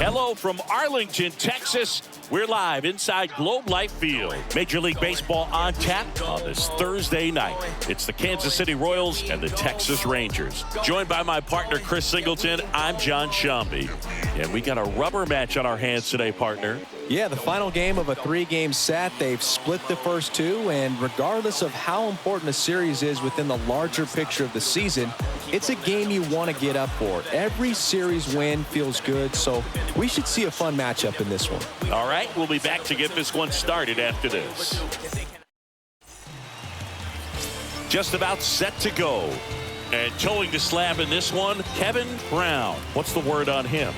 Hello from Arlington, Texas. We're live inside Globe Life Field. Major League Baseball on tap on this Thursday night. It's the Kansas City Royals and the Texas Rangers. Joined by my partner, Chris Singleton, I'm John Shambi. And we got a rubber match on our hands today, partner. Yeah, the final game of a 3-game set. They've split the first two, and regardless of how important a series is within the larger picture of the season, it's a game you want to get up for. Every series win feels good, so we should see a fun matchup in this one. All right, we'll be back to get this one started after this. Just about set to go. And towing the slab in this one, Kevin Brown. What's the word on him?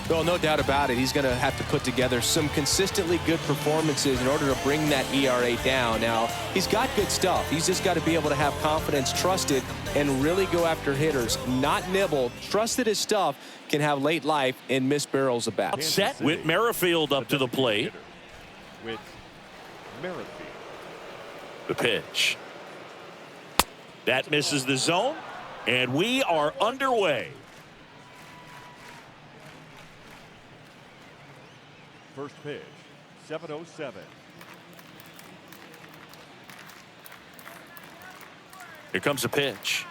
Well, no doubt about it. He's going to have to put together some consistently good performances in order to bring that ERA down. Now, he's got good stuff. He's just got to be able to have confidence, trust it, and really go after hitters. Not nibble. Trust that his stuff can have late life and miss barrels of bat. Set with Merrifield up to the plate. With Merrifield. The pitch. That misses the zone, and we are underway. First pitch, 7:07. Here comes a pitch.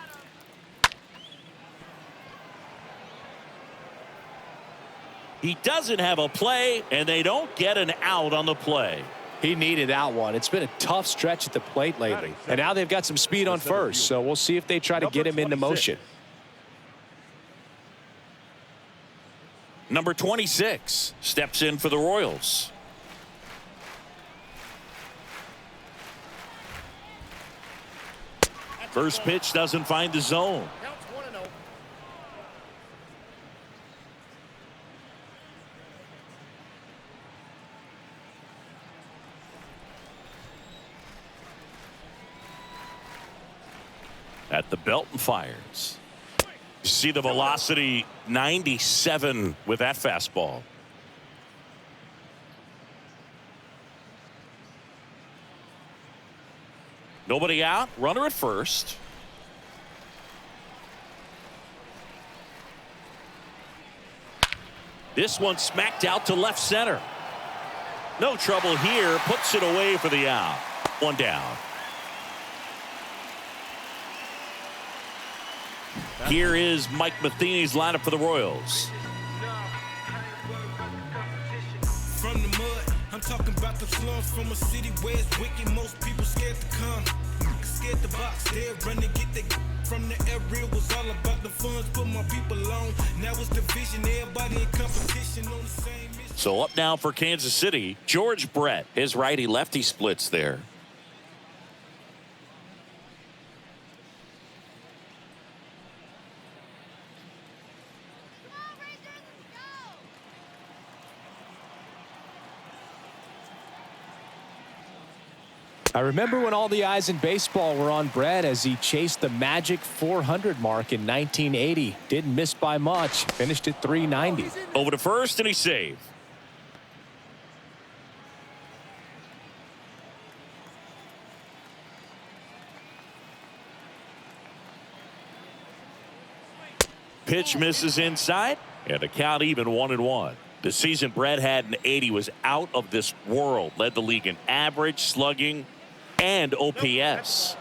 He doesn't have a play, and they don't get an out on the play. He needed that one. It's been a tough stretch at the plate lately. And now they've got some speed on first, so we'll see if they try to get him into motion. Number 26 steps in for the Royals. First pitch doesn't find the zone. At the belt and fires. You see the velocity, 97 with that fastball. Nobody out, runner at first. This one smacked out to left center. No trouble here, puts it away for the out. One down. Here is Mike Matheny's lineup for the Royals. From the mud, I'm talking about the slums from a city where it's wicked. Most people scared to come, scared to box. They're running, get the from the area. Was all about the funds, put my people on. Now it's division, everybody in competition on the same mission. So up now for Kansas City, George Brett. His righty-lefty splits there. I remember when all the eyes in baseball were on Brett as he chased the magic 400 mark in 1980. Didn't miss by much. Finished at 390. Over to first, and he saved. Pitch misses inside, and the count even 1-1. The season Brett had in 80 was out of this world. Led the league in average, slugging, and OPS.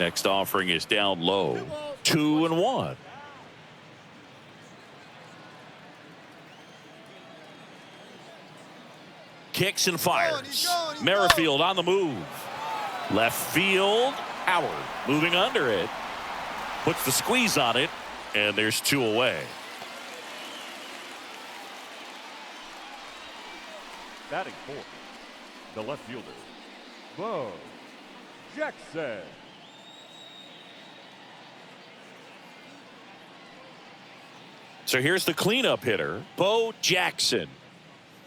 Next offering is down low. 2-1. Kicks and fires. Merrifield on the move. Left field. Howard moving under it. Puts the squeeze on it, and there's 2 away. Batting fourth, the left fielder, Bo Jackson. So here's the cleanup hitter, Bo Jackson.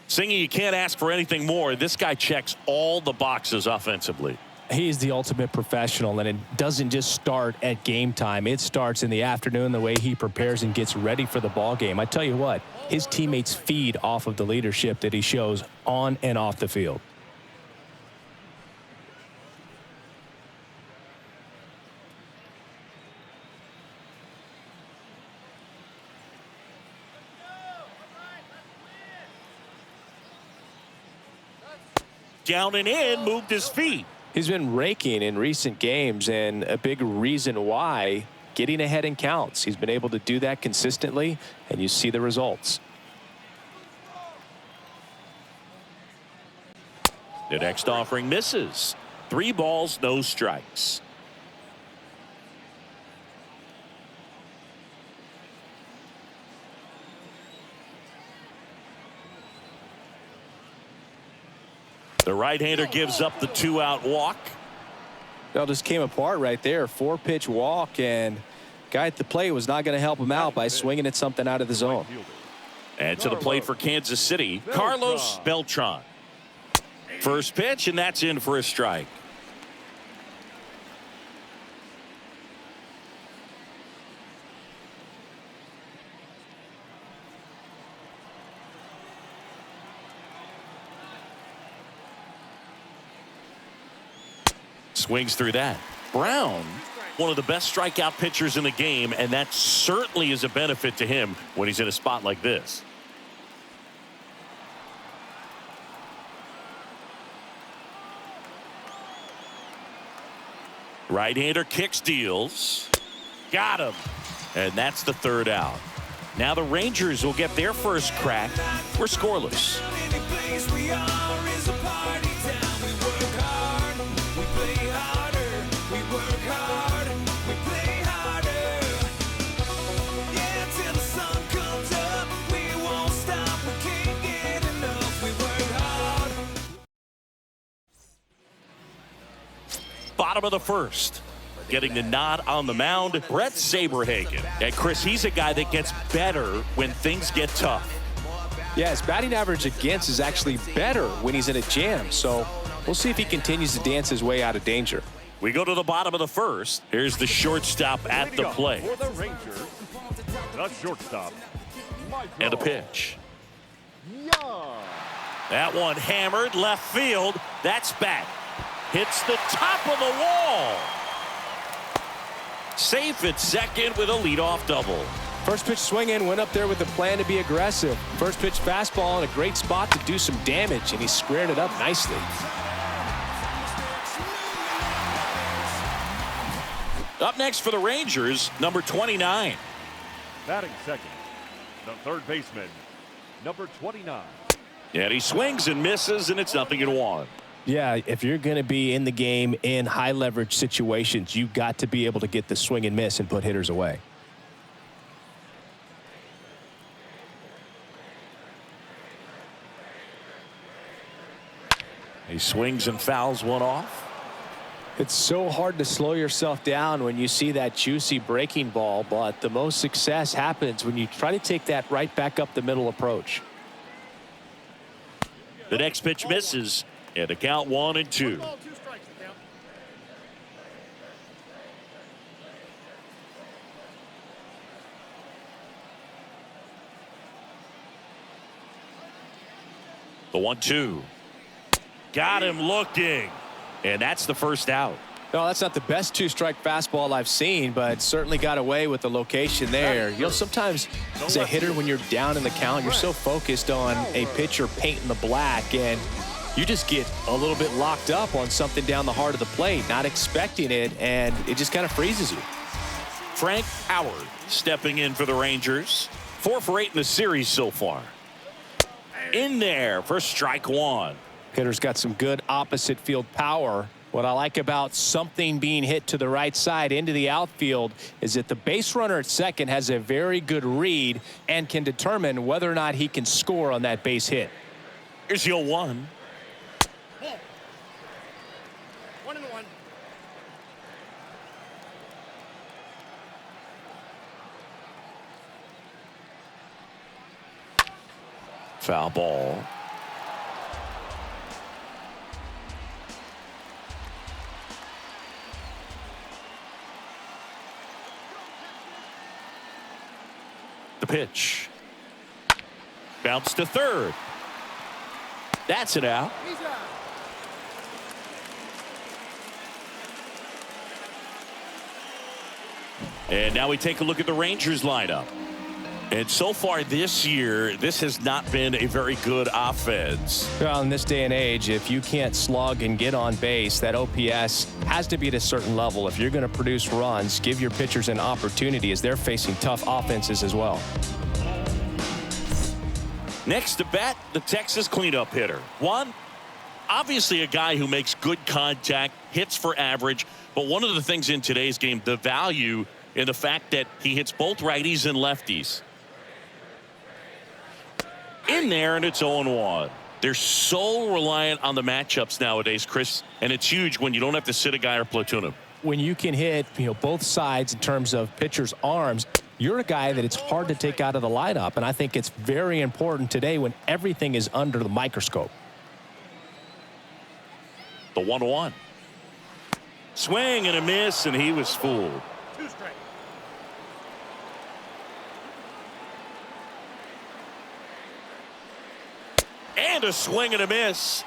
Singy, you can't ask for anything more. This guy checks all the boxes offensively. He's the ultimate professional, and it doesn't just start at game time. It starts in the afternoon, the way he prepares and gets ready for the ball game. I tell you what, his teammates feed off of the leadership that he shows on and off the field. down and in, moved his feet. He's been raking in recent games, and a big reason why, getting ahead in counts. He's been able to do that consistently, and you see the results. The next offering misses. 3 balls, no strikes. The right-hander gives up the 2-out walk. Well, just came apart right there. 4-pitch walk, and guy at the plate was not going to help him out by swinging at something out of the zone. And to the plate for Kansas City, Carlos Beltran. First pitch, and that's in for a strike. Swings through that. Brown, one of the best strikeout pitchers in the game, and that certainly is a benefit to him when he's in a spot like this. Right-hander kicks, deals. Got him. And that's the 3rd out. Now the Rangers will get their first crack. We're scoreless. Bottom of the 1st. Getting the nod on the mound, Brett Saberhagen. And Chris, he's a guy that gets better when things get tough. Yeah, his batting average against is actually better when he's in a jam. So we'll see if he continues to dance his way out of danger. We go to the bottom of the 1st. Here's the shortstop at the plate. For the Rangers, the shortstop, And a pitch. Young. That one hammered left field. That's back. Hits the top of the wall. Safe at second with a leadoff double. First pitch swinging, went up there with a plan to be aggressive. First pitch fastball in a great spot to do some damage, and he squared it up nicely. Up next for the Rangers, number 29. Batting second, the 3rd baseman, number 29. And he swings and misses, and it's 0-1. Yeah, if you're going to be in the game in high leverage situations, you've got to be able to get the swing and miss and put hitters away. He swings and fouls one off. It's so hard to slow yourself down when you see that juicy breaking ball, but the most success happens when you try to take that right back up the middle approach. The next pitch misses, and the count 1-2. The 1-2. Got him looking. And that's the first out. No, that's not the best 2-strike fastball I've seen, but certainly got away with the location there. You know, sometimes as a hitter, when you're down in the count, you're so focused on a pitcher painting the black, and you just get a little bit locked up on something down the heart of the plate, not expecting it, and it just kind of freezes you. Frank Howard stepping in for the Rangers. 4 for 8 in the series so far. In there for strike 1. Hitter's got some good opposite field power. What I like about something being hit to the right side into the outfield is that the base runner at second has a very good read and can determine whether or not he can score on that base hit. Here's your 1. 1-1. Foul ball. The pitch. Bounce to third. That's it out. And now we take a look at the Rangers lineup. And so far this year, this has not been a very good offense. Well, in this day and age, if you can't slug and get on base, that OPS has to be at a certain level. If you're going to produce runs, give your pitchers an opportunity as they're facing tough offenses as well. Next to bat, the Texas cleanup hitter. One, obviously a guy who makes good contact, hits for average. But one of the things in today's game, the value in the fact that he hits both righties and lefties. In there, and it's 0-1. They're so reliant on the matchups nowadays, Chris, and it's huge when you don't have to sit a guy or platoon him. When you can hit, both sides in terms of pitchers' arms, you're a guy that it's hard to take out of the lineup, and I think it's very important today when everything is under the microscope. The 1-1. Swing and a miss, and he was fooled. 2 straight. And a swing and a miss.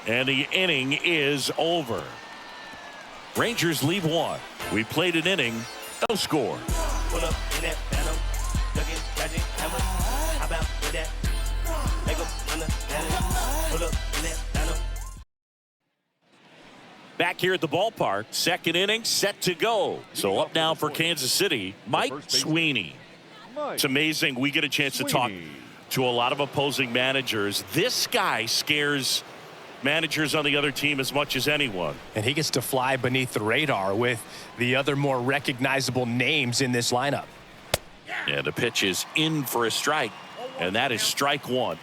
And the inning is over. Rangers leave 1. We played an inning, no score. Pull up in that phantom, ducking, catching, hammer. How about with that? Make 'em understand it. Pull up in that phantom. Back here at the ballpark, second inning set to go. So up now for Kansas City, Mike Sweeney. It's amazing we get a chance to talk to a lot of opposing managers. This guy scares managers on the other team as much as anyone. And he gets to fly beneath the radar with the other more recognizable names in this lineup. And the pitch is in for a strike, and that is strike 1.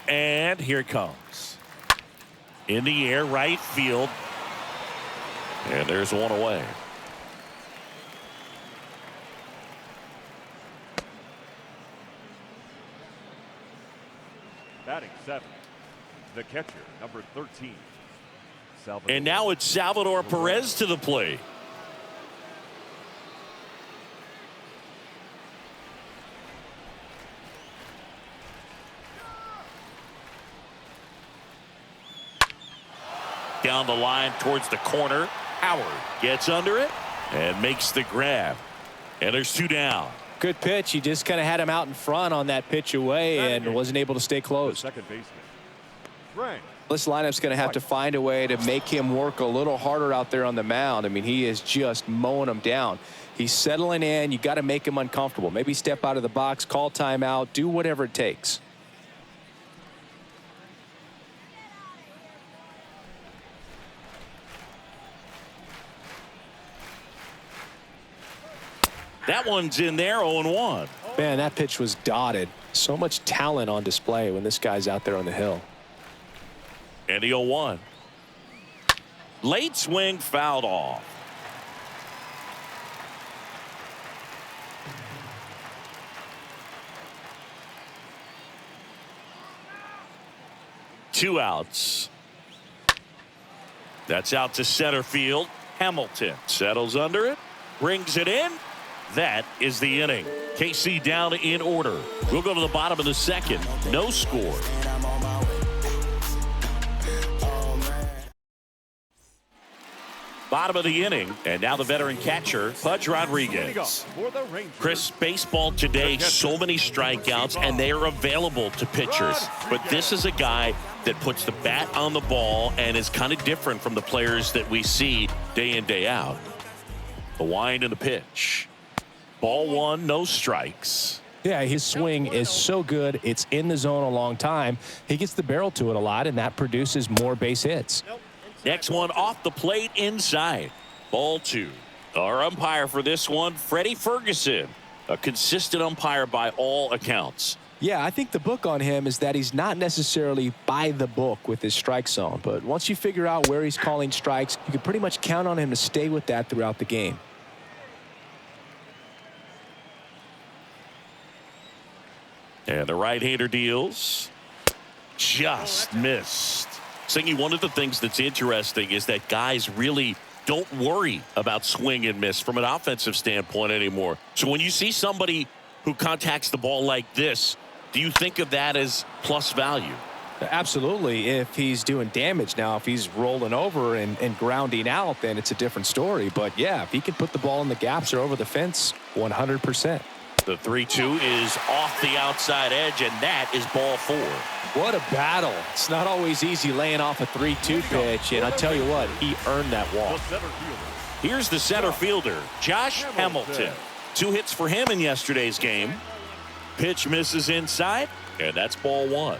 And here it comes. In the air, right field. And there's one away. Batting 7th, the catcher, number 13. Salvador. And now it's Salvador Perez to the plate. Down the line towards the corner. Howard gets under it and makes the grab. And there's 2 down. Good pitch. He just kind of had him out in front on that pitch away and wasn't able to stay close. Second baseman, Frank. This lineup's going to have to find a way to make him work a little harder out there on the mound. I mean, he is just mowing him down. He's settling in. You got to make him uncomfortable. Maybe step out of the box, call timeout, do whatever it takes. That one's in there, 0-1. Man, that pitch was dotted. So much talent on display when this guy's out there on the hill. And the 0-1. Late swing fouled off. Two outs. That's out to center field. Hamilton settles under it, brings it in. That is the inning. KC down in order. We'll go to the bottom of the second. No score. Bottom of the inning, and now the veteran catcher, Pudge Rodriguez. Chris, baseball today, so many strikeouts, and they are available to pitchers. But this is a guy that puts the bat on the ball and is kind of different from the players that we see day in, day out. The wind and the pitch. Ball 1, no strikes. Yeah, his swing is so good. It's in the zone a long time. He gets the barrel to it a lot, and that produces more base hits. Next one off the plate inside. Ball 2. Our umpire for this one, Freddie Ferguson. A consistent umpire by all accounts. Yeah, I think the book on him is that he's not necessarily by the book with his strike zone. But once you figure out where he's calling strikes, you can pretty much count on him to stay with that throughout the game. And the right-hander deals. Just missed. Singy, one of the things that's interesting is that guys really don't worry about swing and miss from an offensive standpoint anymore. So when you see somebody who contacts the ball like this, do you think of that as plus value? Absolutely, if he's doing damage. Now, if he's rolling over and grounding out, then it's a different story. But, yeah, if he can put the ball in the gaps or over the fence, 100%. The 3-2 is off the outside edge, and that is ball 4. What a battle. It's not always easy laying off a 3-2 pitch, and I'll tell you what, he earned that walk. Here's the center fielder, Josh Hamilton. 2 hits for him in yesterday's game. Pitch misses inside, and that's ball 1.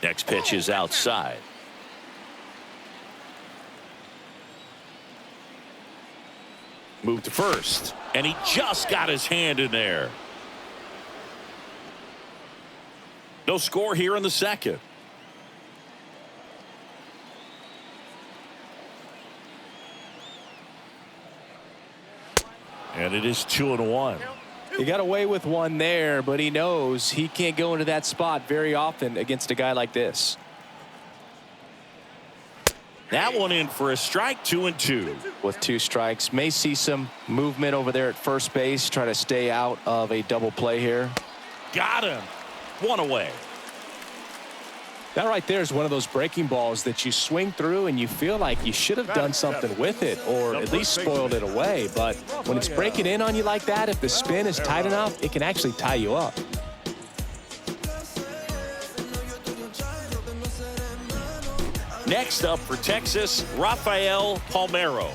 Next pitch is outside. Move to first, and he just got his hand in there. No score here in the second. And it is 2-1. He got away with one there, but he knows he can't go into that spot very often against a guy like this. That one in for a strike, 2-2. With 2 strikes, may see some movement over there at first base, try to stay out of a double play here. Got him. 1 away. That right there is one of those breaking balls that you swing through and you feel like you should have done something with it or at least spoiled it away. But when it's breaking in on you like that, if the spin is tight enough, it can actually tie you up. Next up for Texas, Rafael Palmeiro.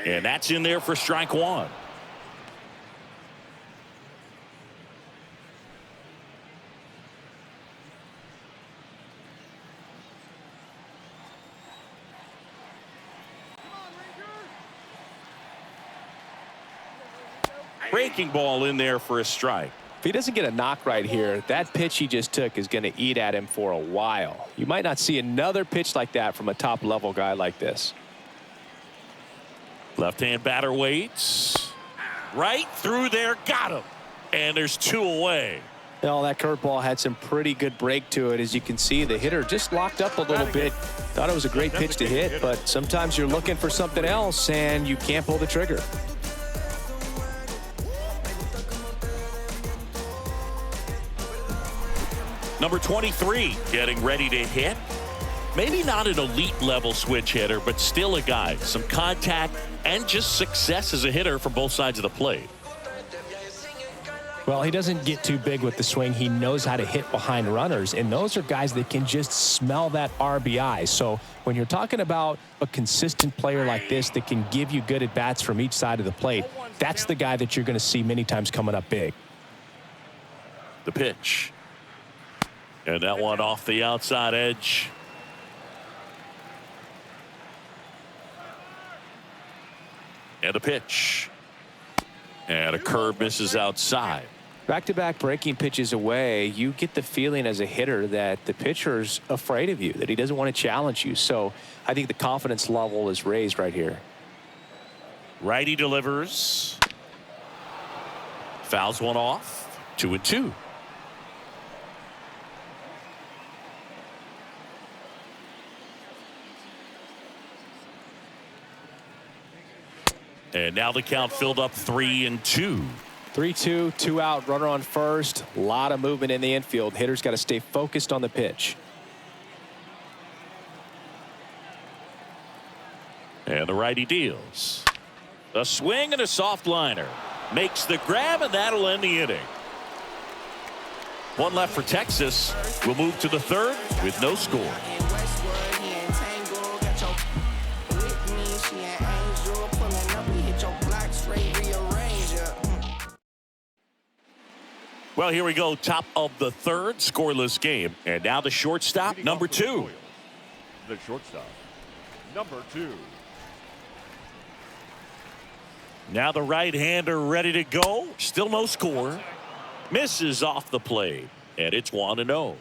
And that's in there for strike 1. Breaking ball in there for a strike. If he doesn't get a knock right here, that pitch he just took is going to eat at him for a while. You might not see another pitch like that from a top level guy like this. Left-hand batter waits. Right through there, got him. And there's 2 away. Well, that curveball had some pretty good break to it. As you can see, the hitter just locked up a little bit. Thought it was a great pitch to hit, but sometimes you're looking for something else and you can't pull the trigger. Number 23 getting ready to hit. Maybe not an elite level switch hitter, but still a guy. Some contact and just success as a hitter from both sides of the plate. Well, he doesn't get too big with the swing. He knows how to hit behind runners, and those are guys that can just smell that RBI. So when you're talking about a consistent player like this that can give you good at-bats from each side of the plate, that's the guy that you're going to see many times coming up big. The pitch. And that one off the outside edge. And a pitch. And a curve misses outside. Back-to-back breaking pitches away, you get the feeling as a hitter that the pitcher's afraid of you, that he doesn't want to challenge you. So I think the confidence level is raised right here. Righty delivers. Fouls one off. 2-2. And now the count filled up 3-2. 3-2, 2 out, runner on first. A lot of movement in the infield. Hitter's got to stay focused on the pitch. And the righty deals. A swing and a soft liner. Makes the grab, and that'll end the inning. One left for Texas. We'll move to the third with no score. Well, here we go. Top of the third, scoreless game. And now the shortstop, number 2. The shortstop, number 2. Now the right-hander ready to go. Still no score. Misses off the plate. And it's 1-0.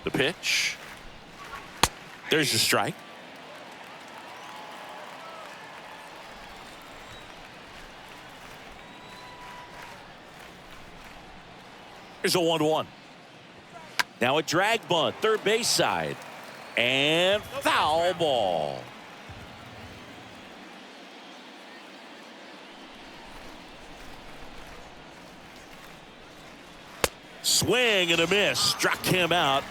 The pitch. There's a strike. Here's a 1-1. Now a drag bunt, third base side. And foul ball. Swing and a miss. Struck him out.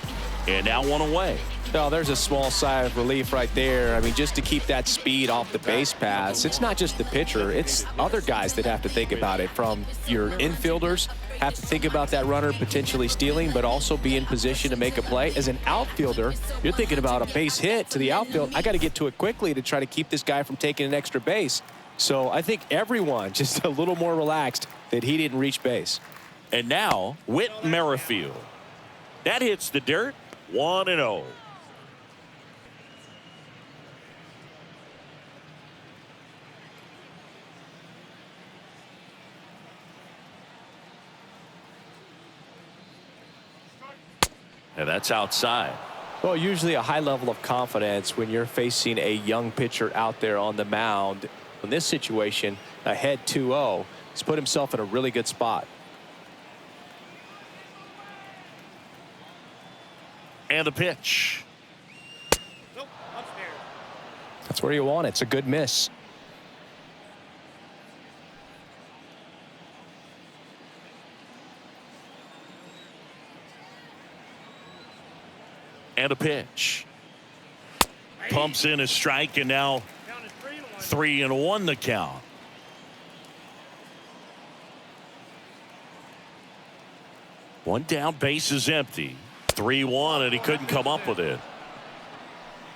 And now one away. Oh, there's a small sigh of relief right there. I mean, just to keep that speed off the base paths. It's not just the pitcher. It's other guys that have to think about it. From your infielders, have to think about that runner potentially stealing, but also be in position to make a play. As an outfielder, you're thinking about a base hit to the outfield. I got to get to it quickly to try to keep this guy from taking an extra base. So I think everyone just a little more relaxed that he didn't reach base. And now, Whit Merrifield. That hits the dirt. 1-0. And that's outside. Well, usually a high level of confidence when you're facing a young pitcher out there on the mound. In this situation, ahead 2-0, he's put himself in a really good spot. And a pitch. Nope, upstairs. That's where you want it. It's a good miss. And a pitch. Pumps in a strike, and now Count is 3-1. 3-1 the count. One down, base is empty. 3-1, and he couldn't come up with it.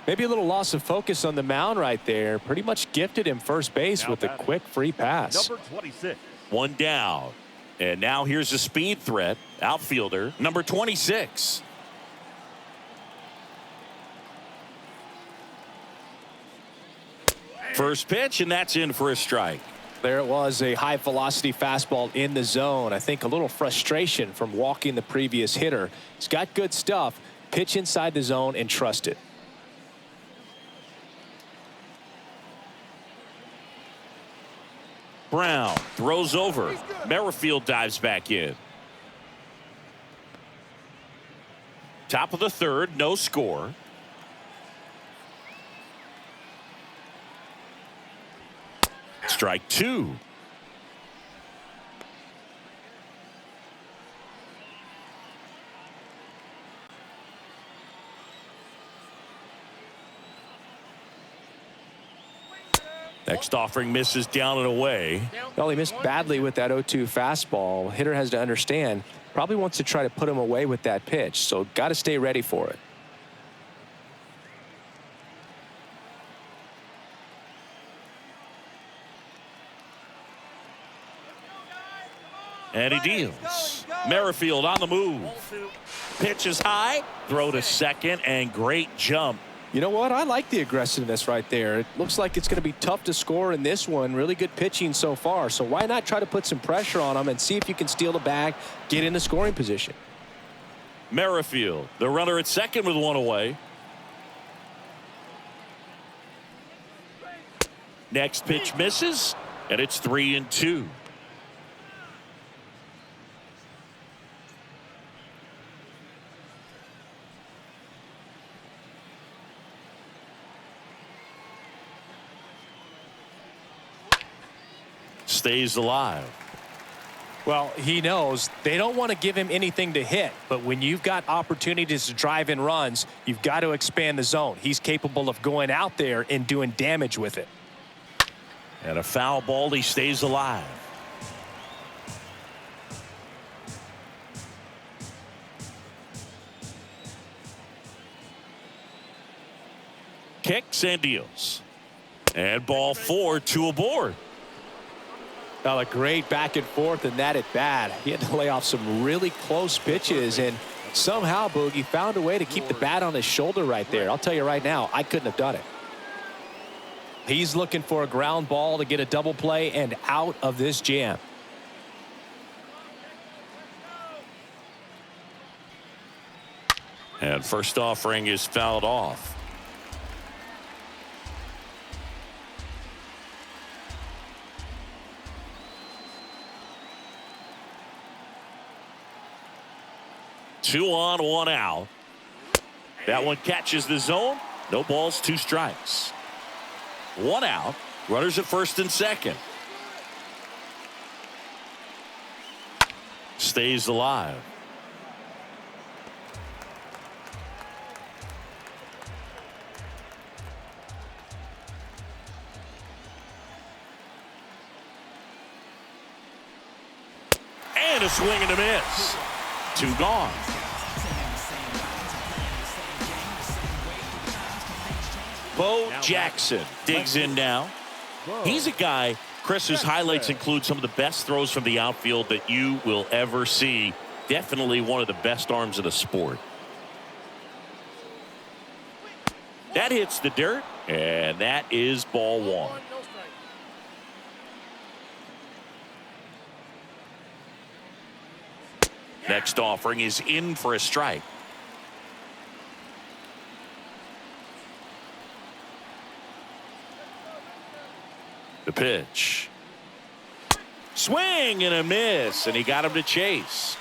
Maybe a little loss of focus on the mound right there. Pretty much gifted him first base Now with a batting. quick free pass. Number 26. One down. And now here's a speed threat. Outfielder, number 26. First pitch, and that's in for a strike. There it was, a high velocity fastball in the zone. I think a little frustration from walking the previous hitter. He's got good stuff. Pitch inside the zone and trust it. Brown throws over. Merrifield dives back in. Top of the third, no score. Strike two. Next offering misses down and away. Well, he missed badly with that 0-2 fastball. Hitter has to understand, probably wants to try to put him away with that pitch, so got to stay ready for it. And he deals. Merrifield on the move. Pitch is high. Throw to second, and great jump. You know what? I like the aggressiveness right there. It looks like it's going to be tough to score in this one. Really good pitching so far. So why not try to put some pressure on him and see if you can steal the bag, get into scoring position. Merrifield, the runner at second with one away. Next pitch misses, and it's 3-2. Stays alive. Well, he knows they don't want to give him anything to hit, but when you've got opportunities to drive in runs, you've got to expand the zone. He's capable of going out there and doing damage with it. And a foul ball, he stays alive. Kicks and deals. And ball 4, 2 aboard. Well, a great back and forth and that at bat. He had to lay off some really close pitches, and somehow Boogie found a way to keep the bat on his shoulder right there. I'll tell you right now, I couldn't have done it. He's looking for a ground ball to get a double play and out of this jam. And first offering is fouled off. Two on, one out. That one catches the zone. No balls, two strikes. One out. Runners at first and second. Stays alive. And a swing and a miss. Two gone. Bo Jackson digs in now. He's a guy, Chris, whose highlights include some of the best throws from the outfield that you will ever see. Definitely one of the best arms of the sport. That hits the dirt, and that is ball one. Next offering is in for a strike. The pitch. Swing and a miss, and he got him to chase.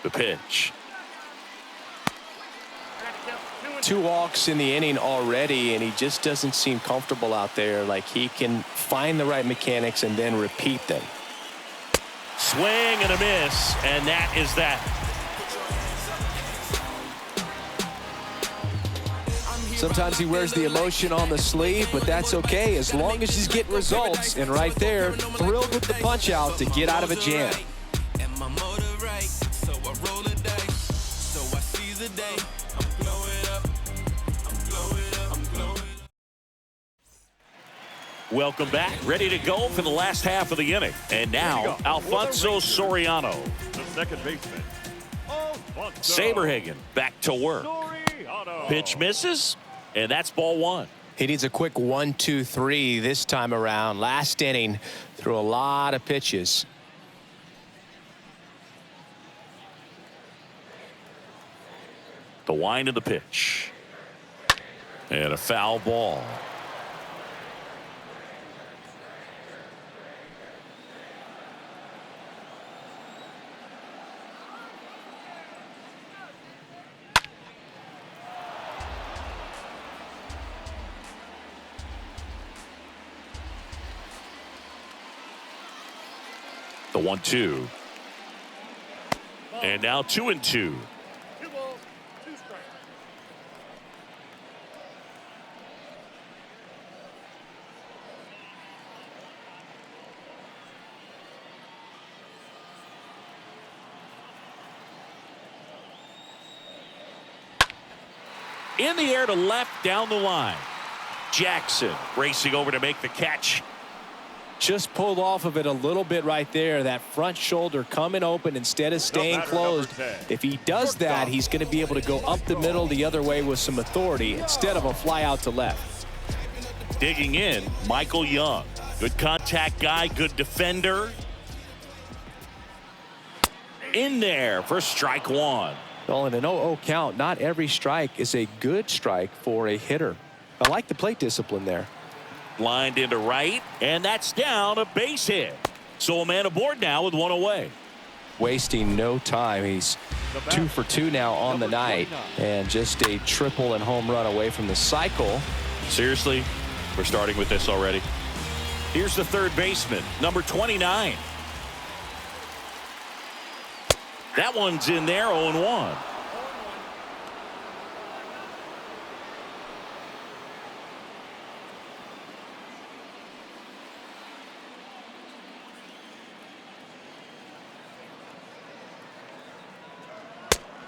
The pitch. Two walks in the inning already, and he just doesn't seem comfortable out there. Like he can find the right mechanics and then repeat them. Swing and a miss, and that is that. Sometimes he wears the emotion on the sleeve, but that's okay as long as he's getting results. And right there, thrilled with the punch out to get out of a jam. Welcome back. Ready to go for the last half of the inning. And now, Alfonso Soriano. The second baseman, Alfonso Saberhagen back to work. Soriano. Pitch misses, and that's ball one. He needs a quick 1-2-3 this time around. Last inning, threw a lot of pitches. The wind of the pitch. And a foul ball. The 1-2. And now 2-2. 2 balls, 2 strikes. In the air to left down the line. Jackson racing over to make the catch. Just pulled off of it a little bit right there. That front shoulder coming open instead of staying closed. If he does that, he's going to be able to go up the middle the other way with some authority instead of a fly out to left. Digging in, Michael Young. Good contact guy, good defender. In there for strike one. Well, in an 0-0 count, not every strike is a good strike for a hitter. I like the plate discipline there. Lined into right, and that's down, a base hit. So a man aboard now with one away. Wasting no time. He's 2 for 2 now on the night, and just a triple and home run away from the cycle. Seriously, we're starting with this already. Here's the third baseman, number 29. That one's in there, 0-1.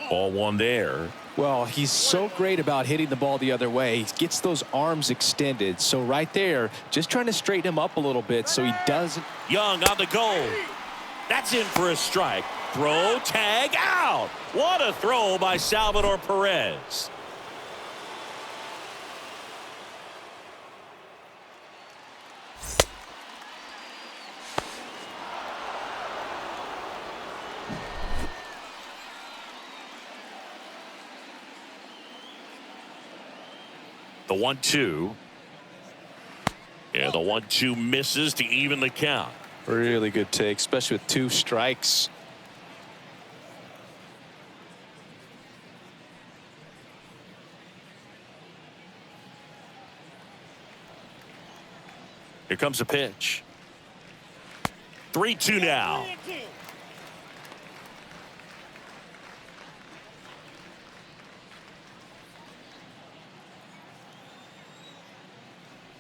Ball one there. Well, he's so great about hitting the ball the other way. He gets those arms extended. So right there, just trying to straighten him up a little bit so he doesn't. Young on the goal. That's in for a strike. Throw, tag, out. What a throw by Salvador Perez. The 1-2. And the 1-2 misses to even the count. Really good take, especially with 2 strikes. Here comes a pitch. 3-2 now.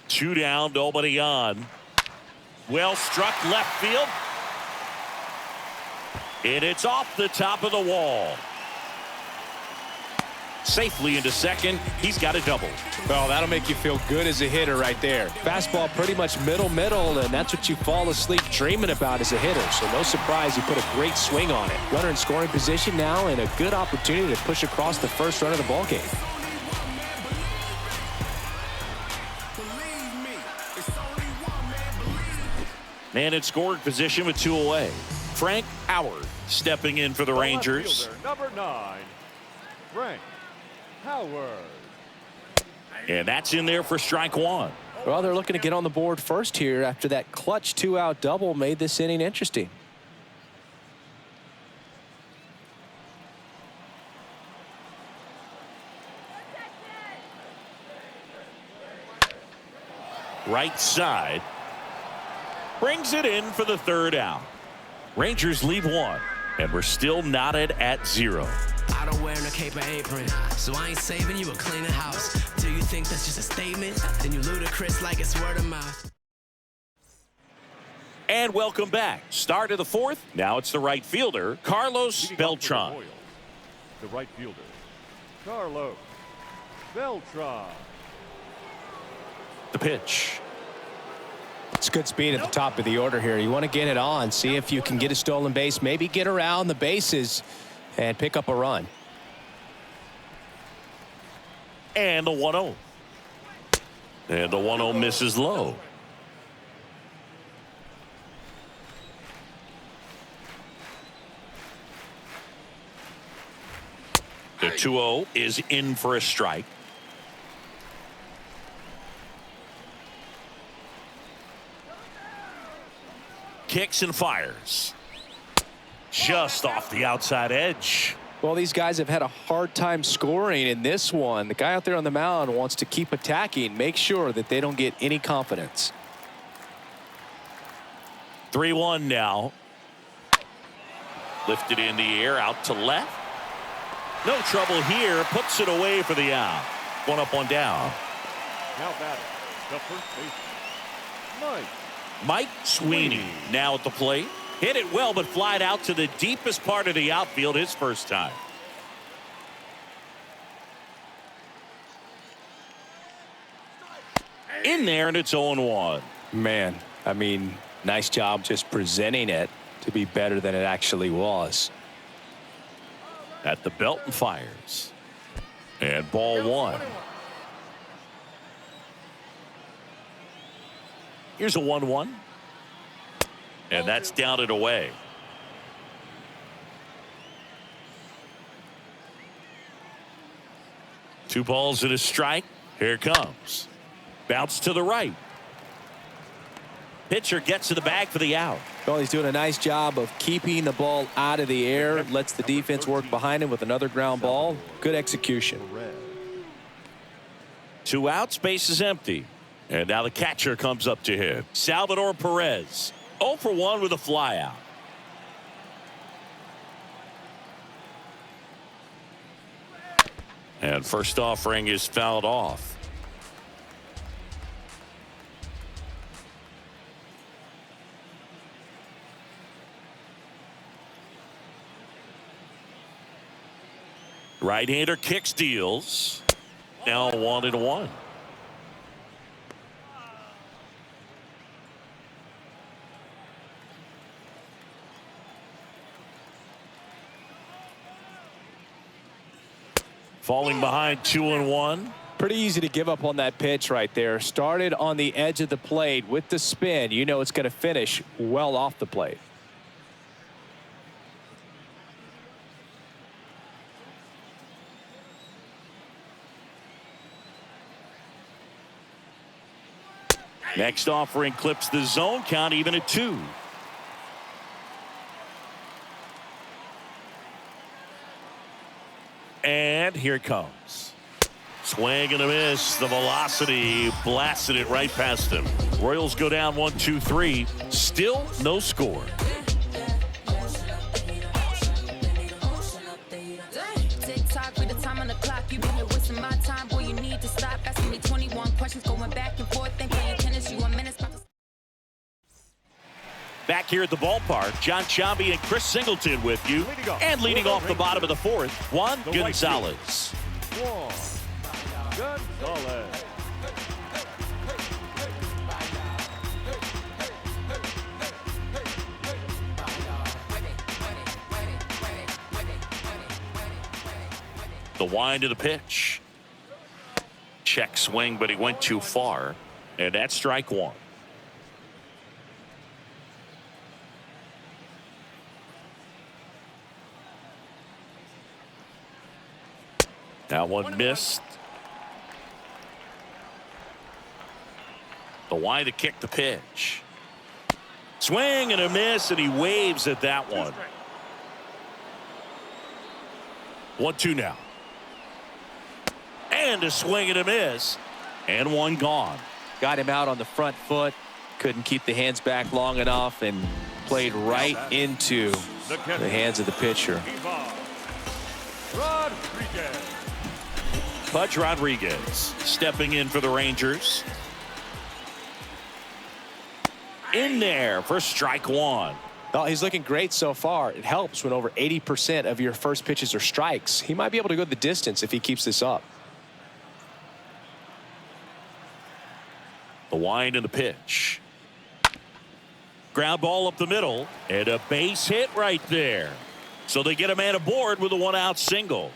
Two down, nobody on. Well struck left field. And it's off the top of the wall. Safely into second. He's got a double. Well, that'll make you feel good as a hitter right there. Fastball pretty much middle, and that's what you fall asleep dreaming about as a hitter. So no surprise he put a great swing on it. Runner in scoring position now and a good opportunity to push across the first run of the ballgame. Man in scoring position with 2 away. Frank Howard stepping in for the Rangers. Number 9, Frank Howard. And that's in there for strike 1. Well, they're looking to get on the board first here after that clutch 2-out double made this inning interesting. Right side. Brings it in for the 3rd out. Rangers leave 1, and we're still knotted at 0. I don't wear no cape or apron, so I ain't saving you a cleaning house. Do you think that's just a statement? Then you ludicrous like it's word of mouth. And welcome back. Start of the 4th. Now it's the right fielder, Carlos Beltran. The right fielder, Carlos Beltran. The pitch. It's good speed at the top of the order here. You want to get it on, see if you can get a stolen base, maybe get around the bases and pick up a run. And the 1-0. And the 1-0 misses low. The 2-0 is in for a strike. Kicks and fires. Just off the outside edge. Well, these guys have had a hard time scoring in this one. The guy out there on the mound wants to keep attacking, make sure that they don't get any confidence. 3-1 now. Lifted in the air out to left. No trouble here. Puts it away for the out. 1 up, 1 down. Now batting, the first baseman, Mike Sweeney now at the plate. Hit it well, but flied out to the deepest part of the outfield his first time. In there, and it's 0-1. Man, I mean, nice job just presenting it to be better than it actually was. At the belt and fires. And ball 1. Here's a 1-1. And that's down and away. Two balls and a strike. Here it comes. Bounce to the right. Pitcher gets to the bag for the out. Well, he's doing a nice job of keeping the ball out of the air. Lets the defense work behind him with another ground ball. Good execution. 2 outs, base is empty. And now the catcher comes up to him. Salvador Perez. 0 for 1 with a fly out. And first offering is fouled off. Right-hander kicks, deals. Now 1-1. Falling behind 2-1. Pretty easy to give up on that pitch right there. Started on the edge of the plate with the spin. You know it's going to finish well off the plate. Next offering clips the zone count even at 2. And here it comes. Swing and a miss. The velocity blasted it right past him. Royals go down 1-2-3. Still no score. Tick-tock with the time on the clock. You been here wasting my time. Boy, you need to stop asking me 21 questions. Going back and forth and playing tennis. You a menace. Back here at the ballpark, John Chambi and Chris Singleton with you. And leading off the bottom of the 4th, Juan Gonzalez. Juan Gonzalez. The wind of the pitch. Check swing, but he went too far. And that's strike 1. That one missed. The wind to kick the pitch. Swing and a miss, and he waves at that one. 1-2 now. And a swing and a miss. And one gone. Got him out on the front foot. Couldn't keep the hands back long enough and played right into the hands of the pitcher. Rodriguez. Pudge Rodriguez stepping in for the Rangers. In there for strike 1. Oh, he's looking great so far. It helps when over 80% of your first pitches are strikes. He might be able to go the distance if he keeps this up. The wind and the pitch. Ground ball up the middle. And a base hit right there. So they get a man aboard with a 1-out single.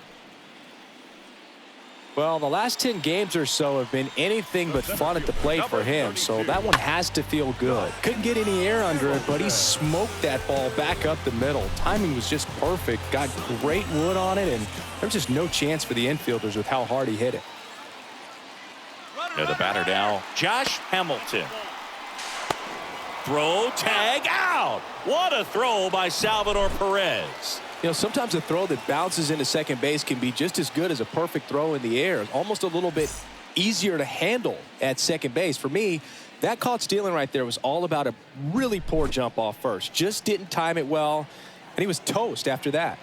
Well, the last 10 games or so have been anything but fun at the plate for him, so that one has to feel good. Couldn't get any air under it, but he smoked that ball back up the middle. Timing was just perfect. Got great wood on it, and there's just no chance for the infielders with how hard he hit it. And the batter now, Josh Hamilton. Throw, tag, out. What a throw by Salvador Perez. You know, sometimes a throw that bounces into second base can be just as good as a perfect throw in the air. Almost a little bit easier to handle at second base. For me, that caught stealing right there was all about a really poor jump off first. Just didn't time it well, and he was toast after that.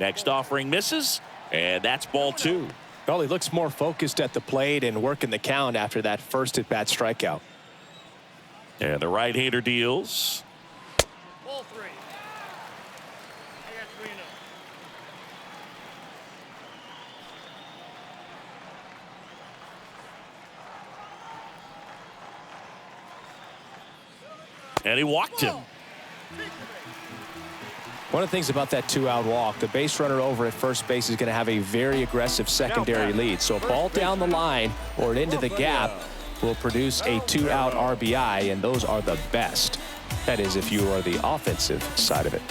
Next offering misses, and that's ball 2. Well, he looks more focused at the plate and working the count after that first at-bat strikeout. And the right-hander deals. Ball 3. I got 3-0. And he walked him. One of the things about that 2-out walk, the base runner over at first base is going to have a very aggressive secondary lead. So a ball down the line or into the gap will produce a 2-out RBI, and those are the best. That is, if you are the offensive side of it.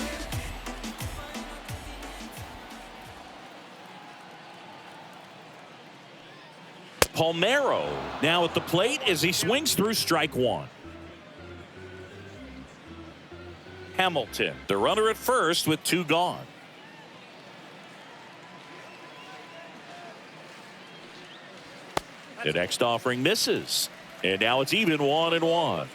Palmeiro now at the plate as he swings through strike 1. Hamilton, the runner at first with 2 gone. The next offering misses. And now it's even 1-1.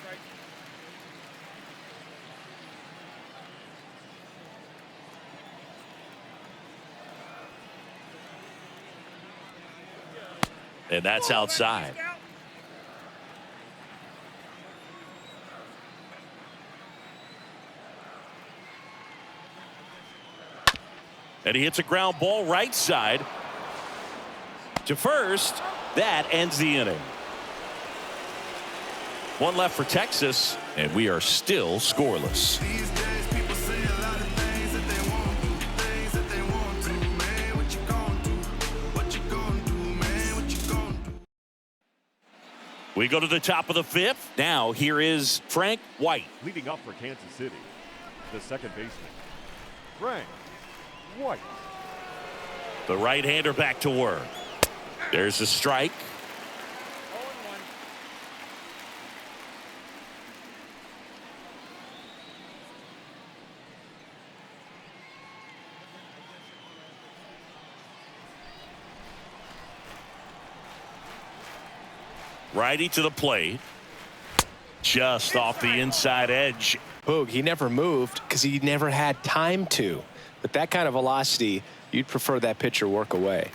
And that's outside. And he hits a ground ball right side to first. That ends the inning. 1 left for Texas, and we are still scoreless. We go to the top of the 5th. Now here is Frank White. Leading up for Kansas City, the second baseman, Frank White. The right-hander back to work. There's a strike. Righty to the plate. Just off the inside edge. Boog, he never moved because he never had time to. With that kind of velocity, you'd prefer that pitcher work away.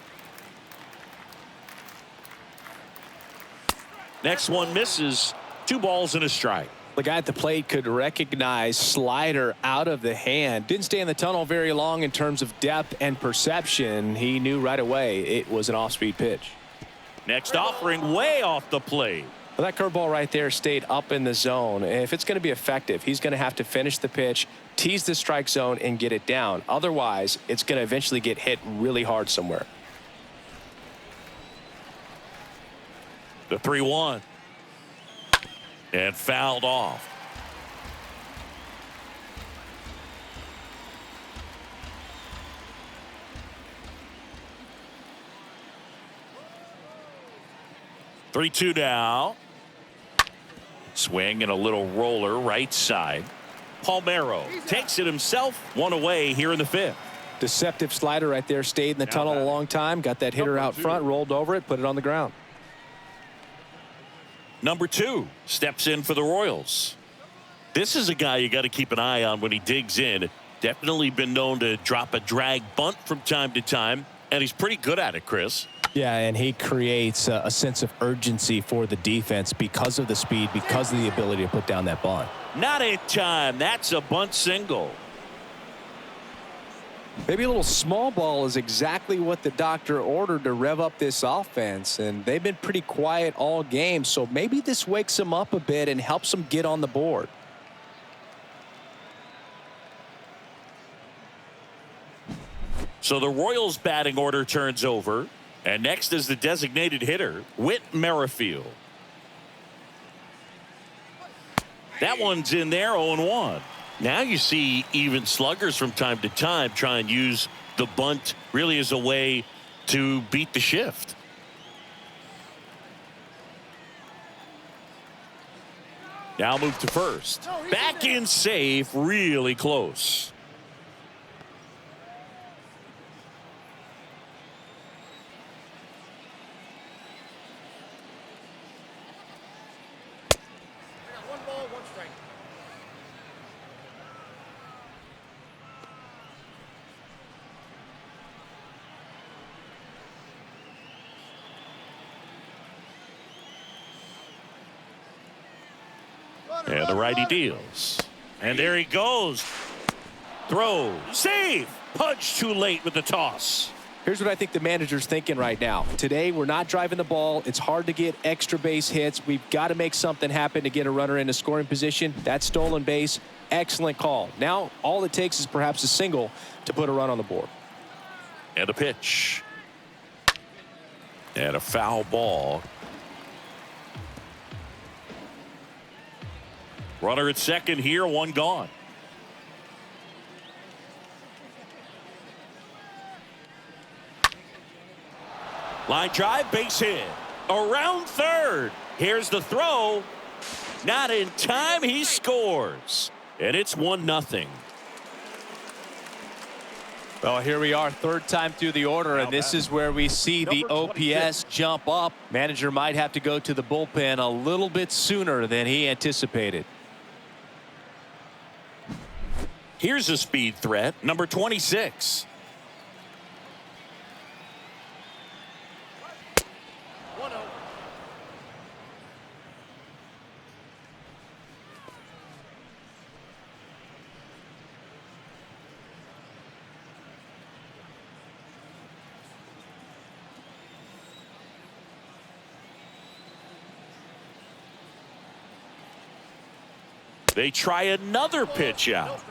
Next one misses. 2 balls and a strike. The guy at the plate could recognize slider out of the hand. Didn't stay in the tunnel very long in terms of depth and perception. He knew right away it was an off-speed pitch. Next offering way off the plate. Well, that curveball right there stayed up in the zone. If it's going to be effective, he's going to have to finish the pitch, tease the strike zone, and get it down. Otherwise, it's going to eventually get hit really hard somewhere. The 3-1. And fouled off. Three-two now. Swing and a little roller right side. Palmeiro takes it himself. 1 away here in the 5th. Deceptive slider right there. Stayed in the tunnel a long time. Got that hitter out front. Rolled over it. Put it on the ground. Number 2 steps in for the Royals. This is a guy you got to keep an eye on when he digs in. Definitely been known to drop a drag bunt from time to time, and he's pretty good at it, Chris. Yeah, and he creates a sense of urgency for the defense because of the speed, because of the ability to put down that bunt. Not in time. That's a bunt single. Maybe a little small ball is exactly what the doctor ordered to rev up this offense, and they've been pretty quiet all game, so maybe this wakes them up a bit and helps them get on the board. So the Royals batting order turns over, and next is the designated hitter, Whit Merrifield. That one's in there, 0-1. Now you see even sluggers from time to time try and use the bunt really as a way to beat the shift. Now move to first. Back in safe, really close. And the righty deals. And there he goes. Throw. Save. Punch too late with the toss. Here's what I think the manager's thinking right now. Today, we're not driving the ball. It's hard to get extra base hits. We've got to make something happen to get a runner into scoring position. That stolen base, excellent call. Now, all it takes is perhaps a single to put a run on the board. And a pitch. And a foul ball. Runner at second here, 1 gone. Line drive, base hit. Around third. Here's the throw. Not in time, he scores. And it's 1-0. Well, here we are, 3rd time through the order, and this is where we see the OPS jump up. Manager might have to go to the bullpen a little bit sooner than he anticipated. Here's a speed threat, number 26. They try another pitch out.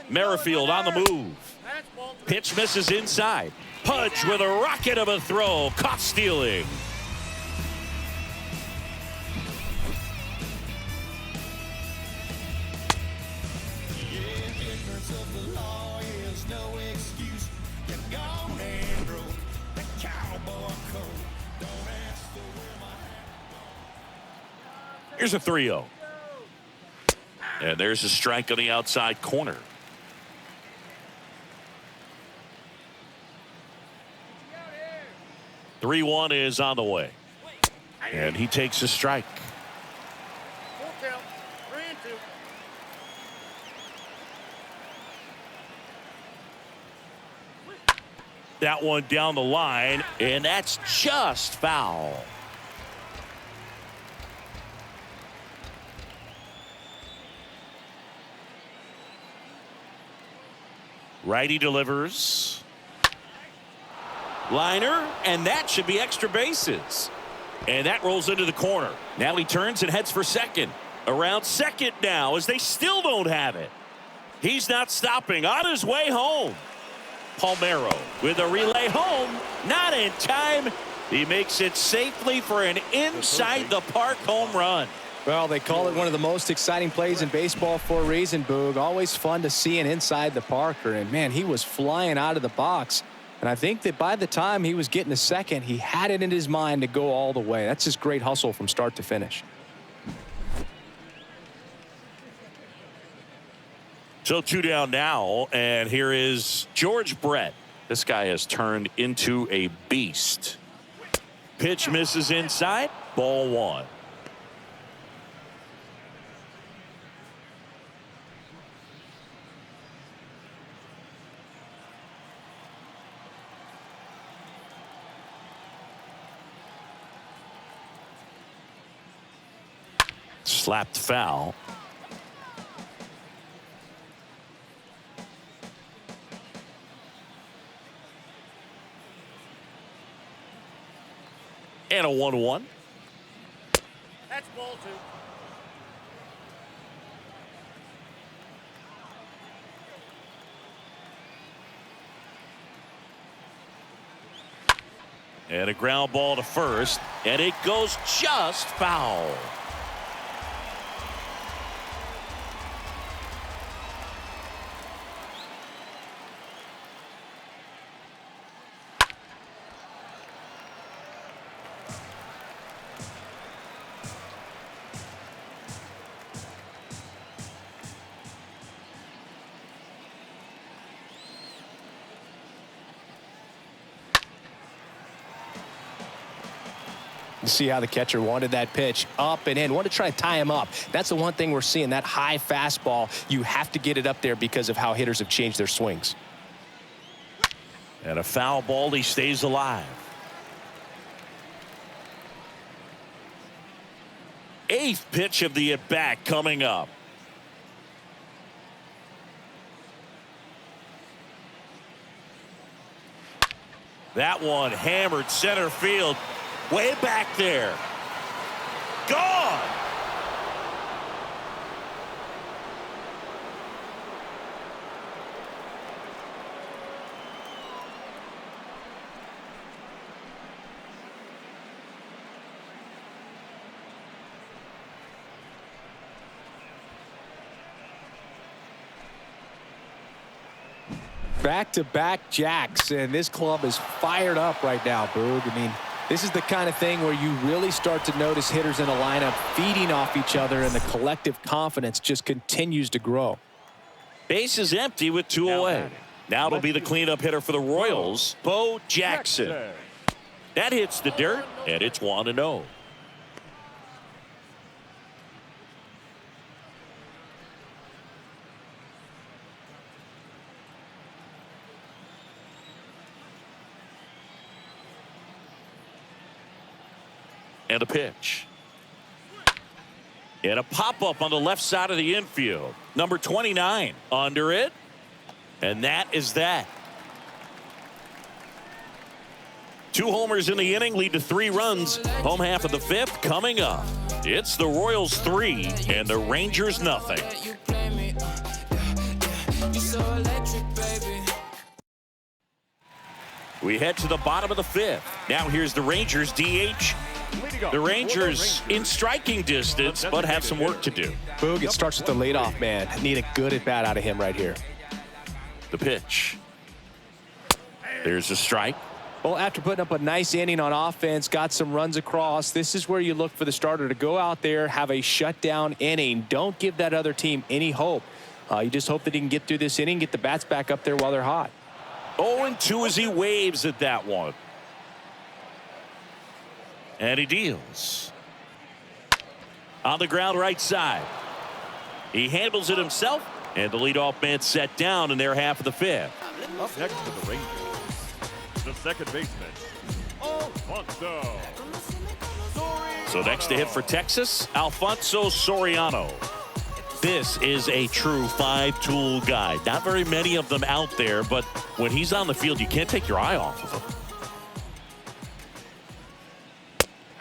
Merrifield on the move. Pitch misses inside. Pudge with a rocket of a throw. Caught stealing. Here's a 3-0. And there's a strike on the outside corner. Three 1 is on the way. And he takes a strike. Full count. 3-2. That one down the line, and that's just foul. Righty delivers. Liner, and that should be extra bases. And that rolls into the corner. Now he turns and heads for second. Around second now as they still don't have it. He's not stopping. On his way home. Palmeiro with a relay home. Not in time. He makes it safely for an inside the park home run. Well, they call it one of the most exciting plays in baseball for a reason, Boog. Always fun to see an inside the parker. And, man, he was flying out of the box. And I think that by the time he was getting to second, he had it in his mind to go all the way. That's just great hustle from start to finish. So 2 down now, and here is George Brett. This guy has turned into a beast. Pitch misses inside. Ball 1. Slapped foul. And a 1-1. That's ball 2. And a ground ball to first, and it goes just foul. You see how the catcher wanted that pitch up and in, wanted to try to tie him up. That's the one thing we're seeing, that high fastball. You have to get it up there because of how hitters have changed their swings. And a foul ball, he stays alive. 8th pitch of the at-bat coming up. That one hammered center field. Way back there. Gone. Back-to-back jacks, and this club is fired up right now, Boog. I mean, this is the kind of thing where you really start to notice hitters in a lineup feeding off each other, and the collective confidence just continues to grow. Base is empty with 2 away. Now it'll be the cleanup hitter for the Royals, Bo Jackson. That hits the dirt, and it's 1-0. And a pitch. And a pop-up on the left side of the infield. Number 29 under it. And that is that. 2 homers in the inning lead to 3 runs. Home half of the 5th coming up. It's the Royals 3 and the Rangers nothing. We head to the bottom of the 5th. Now here's the Rangers DH. The Rangers in striking distance, but have some work to do. Boog, it starts with the leadoff man. Need a good at-bat out of him right here. The pitch. There's a strike. Well, after putting up a nice inning on offense, got some runs across, this is where you look for the starter to go out there, have a shutdown inning. Don't give that other team any hope. You just hope that he can get through this inning, get the bats back up there while they're hot. 0-2 as he waves at that one. And he deals. On the ground right side. He handles it himself, and the leadoff man set down in their half of the fifth. Up next to the Rangers, the second baseman, Alfonso. So next to hit for Texas, Alfonso Soriano. This is a true five-tool guy. Not very many of them out there, but when he's on the field, you can't take your eye off of him.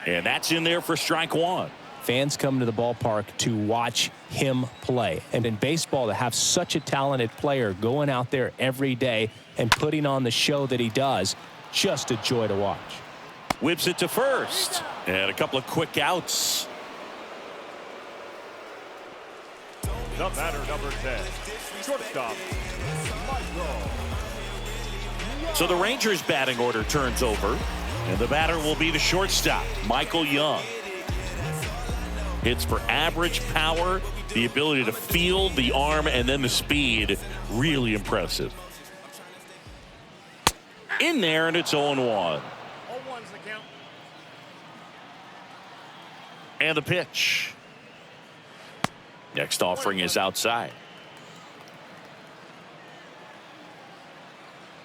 And that's in there for strike one. Fans come to the ballpark to watch him play. And in baseball, to have such a talented player going out there every day and putting on the show that he does, just a joy to watch. Whips it to first. And a couple of quick outs. The batter, number 10, shortstop, Michael. So the Rangers batting order turns over. And the batter will be the shortstop, Michael Young. Hits for average power, the ability to field, the arm, and then the speed. Really impressive. In there, and it's 0-1. 0-1's the count. And the pitch. Next offering is outside.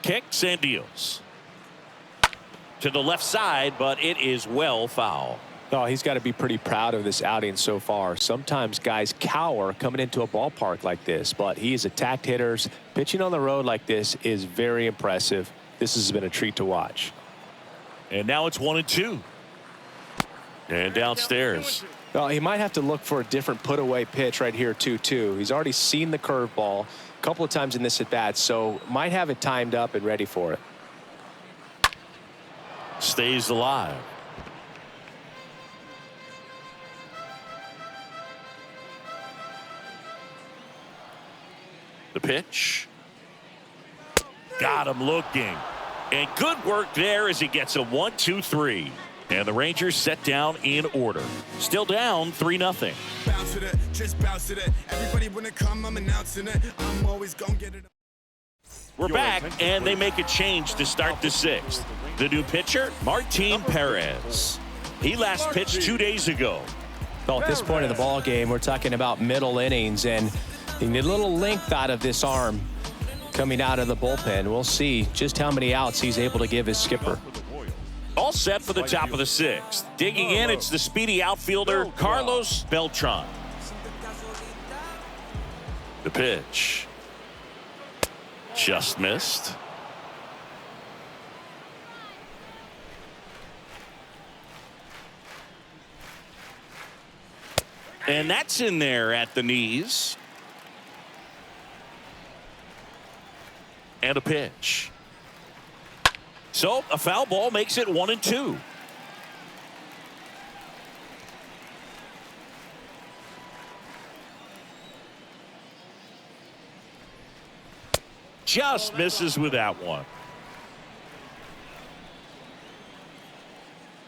Kicks and deals. To the left side, but it is well foul. Oh, he's got to be pretty proud of this outing so far. Sometimes guys cower coming into a ballpark like this, but he has attacked hitters. Pitching on the road like this is very impressive. This has been a treat to watch. And now it's 1-2. And downstairs. Well, he might have to look for a different put-away pitch right here, 2-2. He's already seen the curveball a couple of times in this at-bat, so might have it timed up and ready for it. Stays alive. The pitch. Got him looking. And good work there as he gets a 1-2-3. And the Rangers set down in order. Still down 3-0. Bounce with it, just bounce with it. Everybody when it come, I'm announcing it. I'm always gonna get it. We're back, and they make a change to start the sixth. The new pitcher, Martin Perez. He last pitched 2 days ago. Well, at this point in the ball game, we're talking about middle innings, and you need a little length out of this arm coming out of the bullpen. We'll see just how many outs he's able to give his skipper. All set for the top of the sixth. Digging in, it's the speedy outfielder, Carlos Beltran. The pitch. Just missed. And that's in there at the knees. And a pitch. So a foul ball makes it 1-2. Just misses with that one.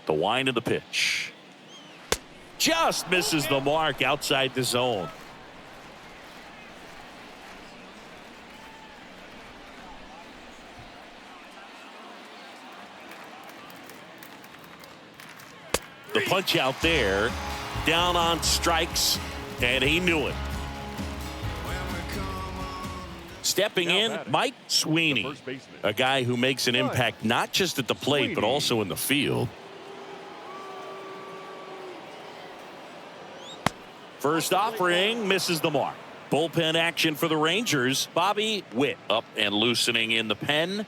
The wind of the pitch. Just misses the mark outside the zone. The punch out there, down on strikes, and he knew it. Stepping in, Mike Sweeney, a guy who makes an impact not just at the plate, but also in the field. First offering misses the mark. Bullpen action for the Rangers. Bobby Witt up and loosening in the pen.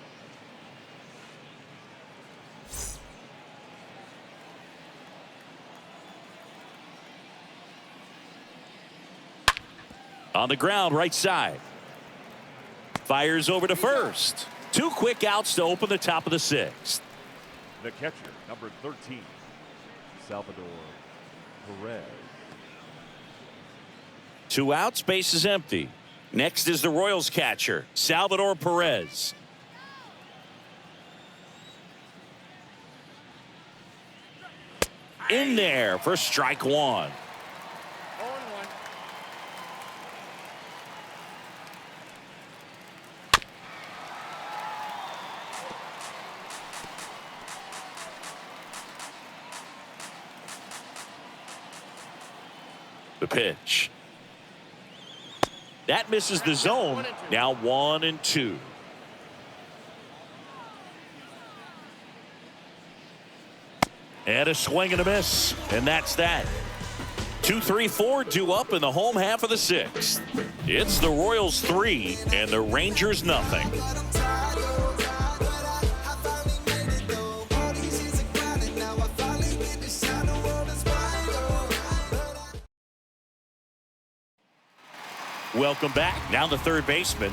On the ground, right side. Fires over to first. 2 quick outs to open the top of the sixth. The catcher, number 13, Salvador Perez. 2 outs, base is empty. Next is the Royals catcher, Salvador Perez. In there for strike one. 0-1. The pitch. That misses the zone. Now 1-2. And a swing and a miss. And that's that. 2, 3, 4 due up in the home half of the sixth. It's the Royals 3 and the Rangers nothing. Welcome back. Now the third baseman.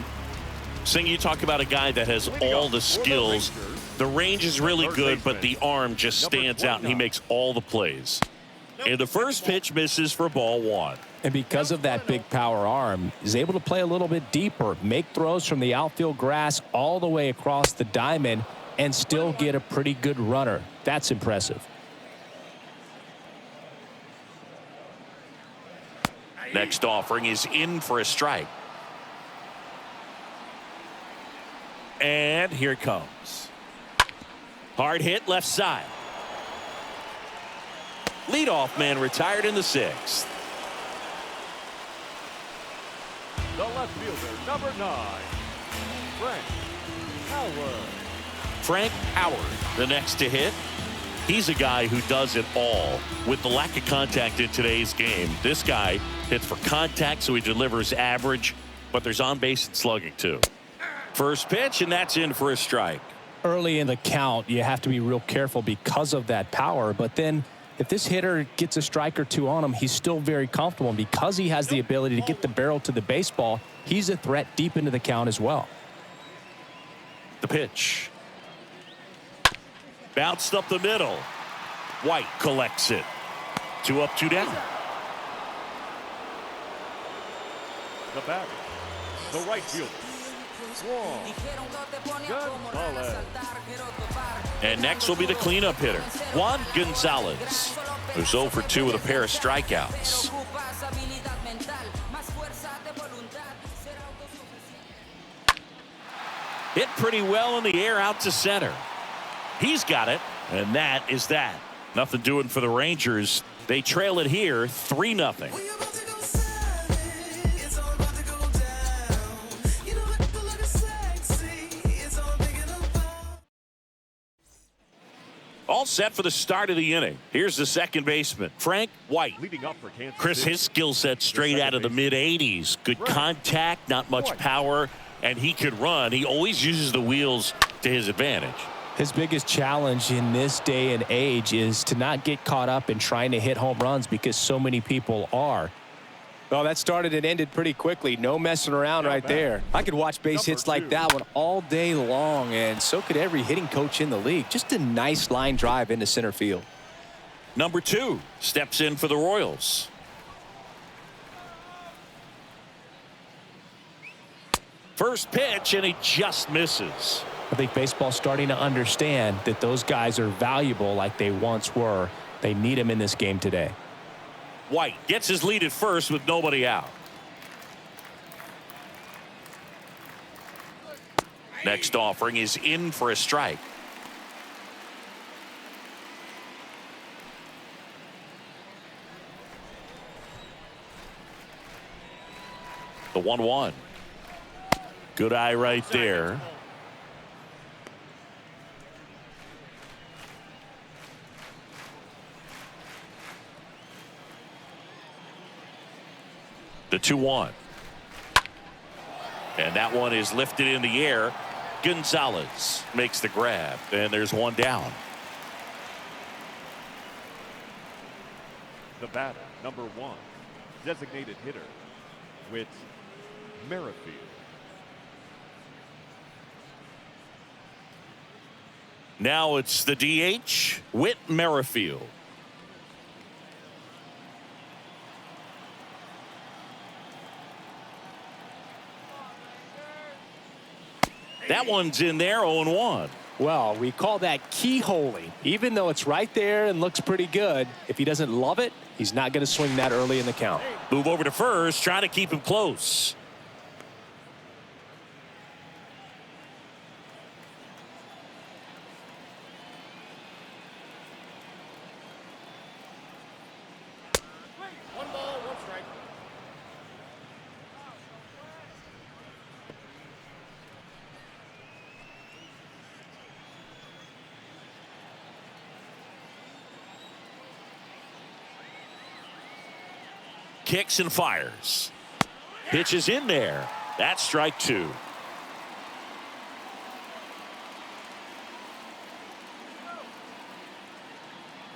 Sing, you talk about a guy that has all the skills. The range is really good, but the arm just stands out, and he makes all the plays. And the first pitch misses for ball one. And because of that big power arm, he's able to play a little bit deeper, make throws from the outfield grass all the way across the diamond, and still get a pretty good runner. That's impressive. Next offering is in for a strike. And here it comes. Hard hit left side. Leadoff man retired in the sixth. The left fielder, number 9, Frank Howard. Frank Howard, the next to hit. He's a guy who does it all. With the lack of contact in today's game, this guy hits for contact, so he delivers average, but there's on base and slugging too. First pitch, and that's in for a strike. Early in the count, you have to be real careful because of that power, but then if this hitter gets a strike or two on him, he's still very comfortable. And because he has the ability to get the barrel to the baseball, he's a threat deep into the count as well. The pitch. Bounced up the middle. White collects it. 2 up, 2 down. The batter, the right fielder, Gonzalez. And next will be the cleanup hitter, Juan Gonzalez, who's 0 for 2 with a pair of strikeouts. Hit pretty well in the air out to center. He's got it, and that is that. Nothing doing for the Rangers. They trail it here 3-0. All set for the start of the inning. Here's the second baseman, Frank White. Leading up for Kansas Chris, City. his skill set straight out of the mid-80s. Good contact, not much power, and he could run. He always uses the wheels to his advantage. His biggest challenge in this day and age is to not get caught up in trying to hit home runs because so many people are. Well, that started and ended pretty quickly. No messing around right there. I could watch base hits like that one all day long, and so could every hitting coach in the league. Just a nice line drive into center field. Number 2 steps in for the Royals. First pitch, and he just misses. I think baseball's starting to understand that those guys are valuable like they once were. They need them in this game today. White gets his lead at first with nobody out. Next offering is in for a strike. The 1-1. Good eye right there. The 2-1. And that one is lifted in the air. Gonzalez makes the grab, and there's one down. The batter, number 1, designated hitter, Whit Merrifield. Now it's the DH, Whit Merrifield. That one's in there, 0-1. Well, we call that keyholing. Even though it's right there and looks pretty good, if he doesn't love it, he's not going to swing that early in the count. Move over to first, trying to keep him close. One ball, one strike. Kicks and fires. Pitches in there. That's strike two.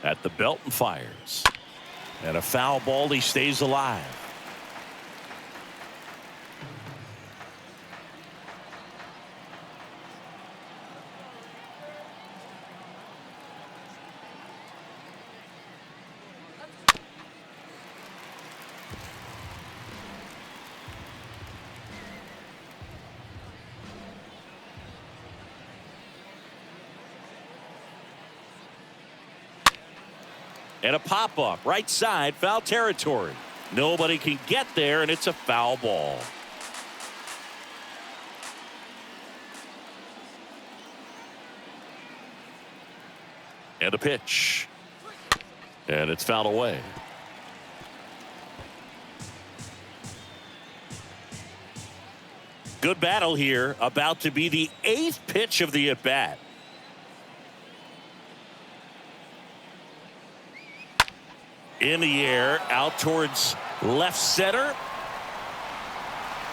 At the belt and fires. And a foul ball. He stays alive. And a pop-up right side, foul territory. Nobody can get there, and it's a foul ball. And a pitch. And it's fouled away. Good battle here, about to be the 8th pitch of the at-bat. In the air, out towards left center.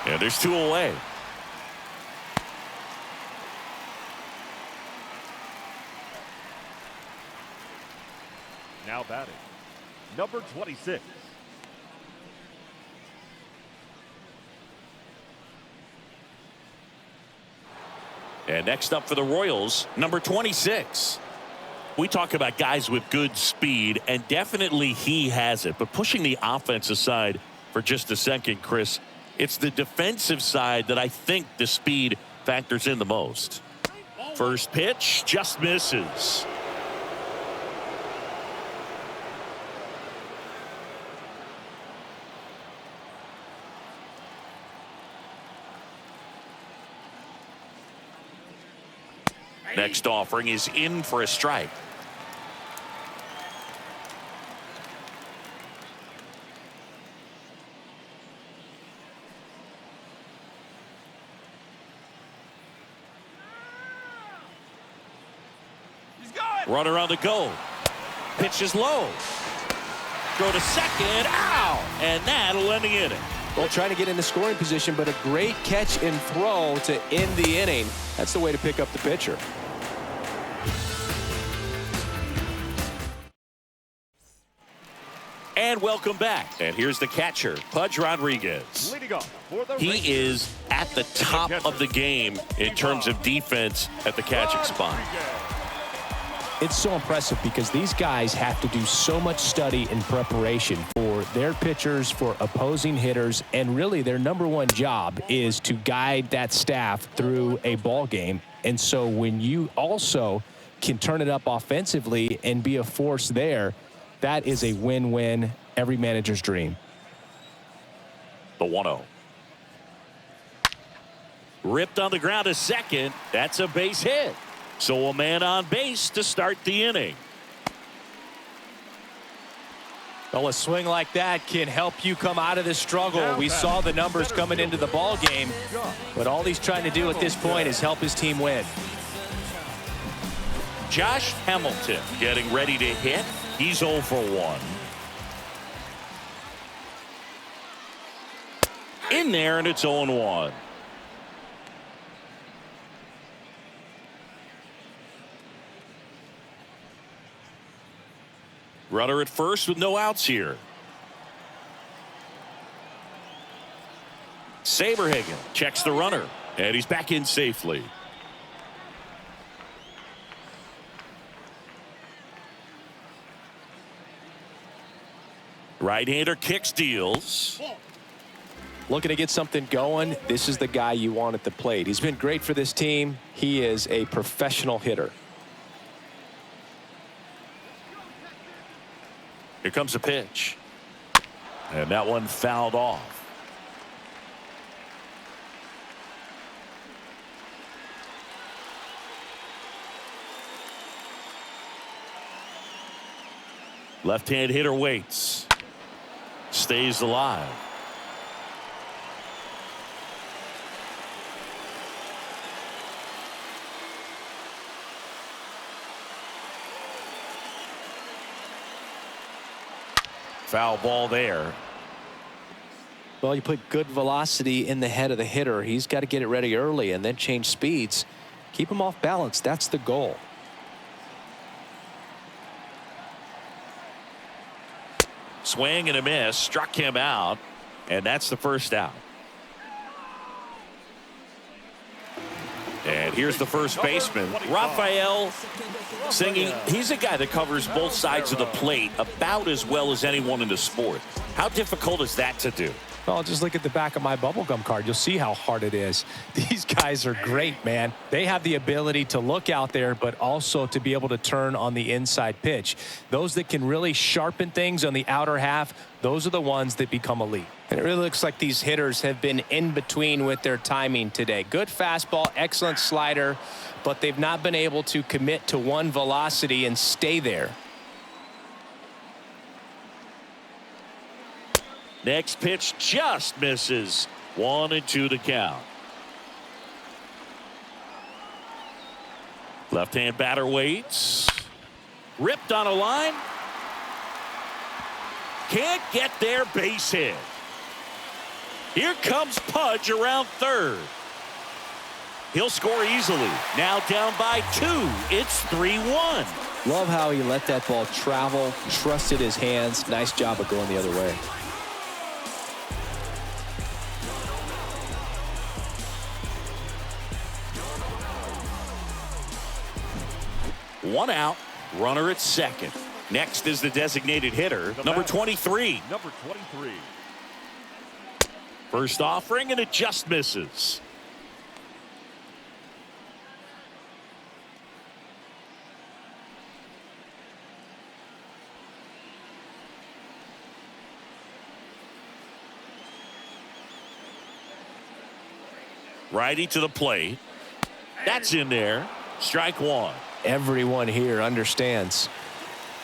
And there's two away. Now batting, number 26. And next up for the Royals, number 26. We talk about guys with good speed, and definitely he has it. But pushing the offense aside for just a second, Chris, it's the defensive side that I think the speed factors in the most. First pitch just misses. Next offering is in for a strike. Runner on the go. Pitch is low. Throw to second. Ow! And that'll end the inning. Well, trying to get into scoring position, but a great catch and throw to end the inning. That's the way to pick up the pitcher. And welcome back. And here's the catcher, Pudge Rodriguez. Leading off for the Rangers, He is at the top of the game in terms of defense at the catching spot. It's so impressive because these guys have to do so much study and preparation for their pitchers, for opposing hitters, and really their number one job is to guide that staff through a ball game. And so when you also can turn it up offensively and be a force there, that is a win-win, every manager's dream. The 1-0. Ripped on the ground to second. That's a base hit. So a man on base to start the inning. Well, a swing like that can help you come out of this struggle. We saw the numbers coming into the ball game, but all he's trying to do at this point is help his team win. Josh Hamilton getting ready to hit. He's 0 for 1. In there, and it's 0-1. Runner at first with no outs here. Saberhagen checks the runner, and he's back in safely. Right-hander kicks, deals. looking to get something going, this is the guy you want at the plate. He's been great for this team. He is a professional hitter. Here comes a pitch. And that one fouled off. Left-hand hitter waits. Stays alive. Foul ball there. Well, you put good velocity in the head of the hitter. He's got to get it ready early and then change speeds. Keep him off balance. That's the goal. Swing and a miss. Struck him out. And that's the first out. And here's the first baseman, Rafael Singing. He's a guy that covers both sides of the plate about as well as anyone in the sport. How difficult is that to do? Well, just look at the back of my bubblegum card. You'll see how hard it is. These guys are great, man. They have the ability to look out there, but also to be able to turn on the inside pitch. Those that can really sharpen things on the outer half, those are the ones that become elite. And it really looks like these hitters have been in between with their timing today. Good fastball, excellent slider, but they've not been able to commit to one velocity and stay there. Next pitch just misses. 1-2 to count. Left-hand batter waits. Ripped on a line. Can't get there, base hit. Here comes Pudge around third. He'll score easily. Now down by 2. It's 3-1. Love how he let that ball travel, trusted his hands. Nice job of going the other way. One out, runner at second. Next is the designated hitter, number 23. Number 23. First offering, and it just misses. Righty to the plate. That's in there. Strike one. Everyone here understands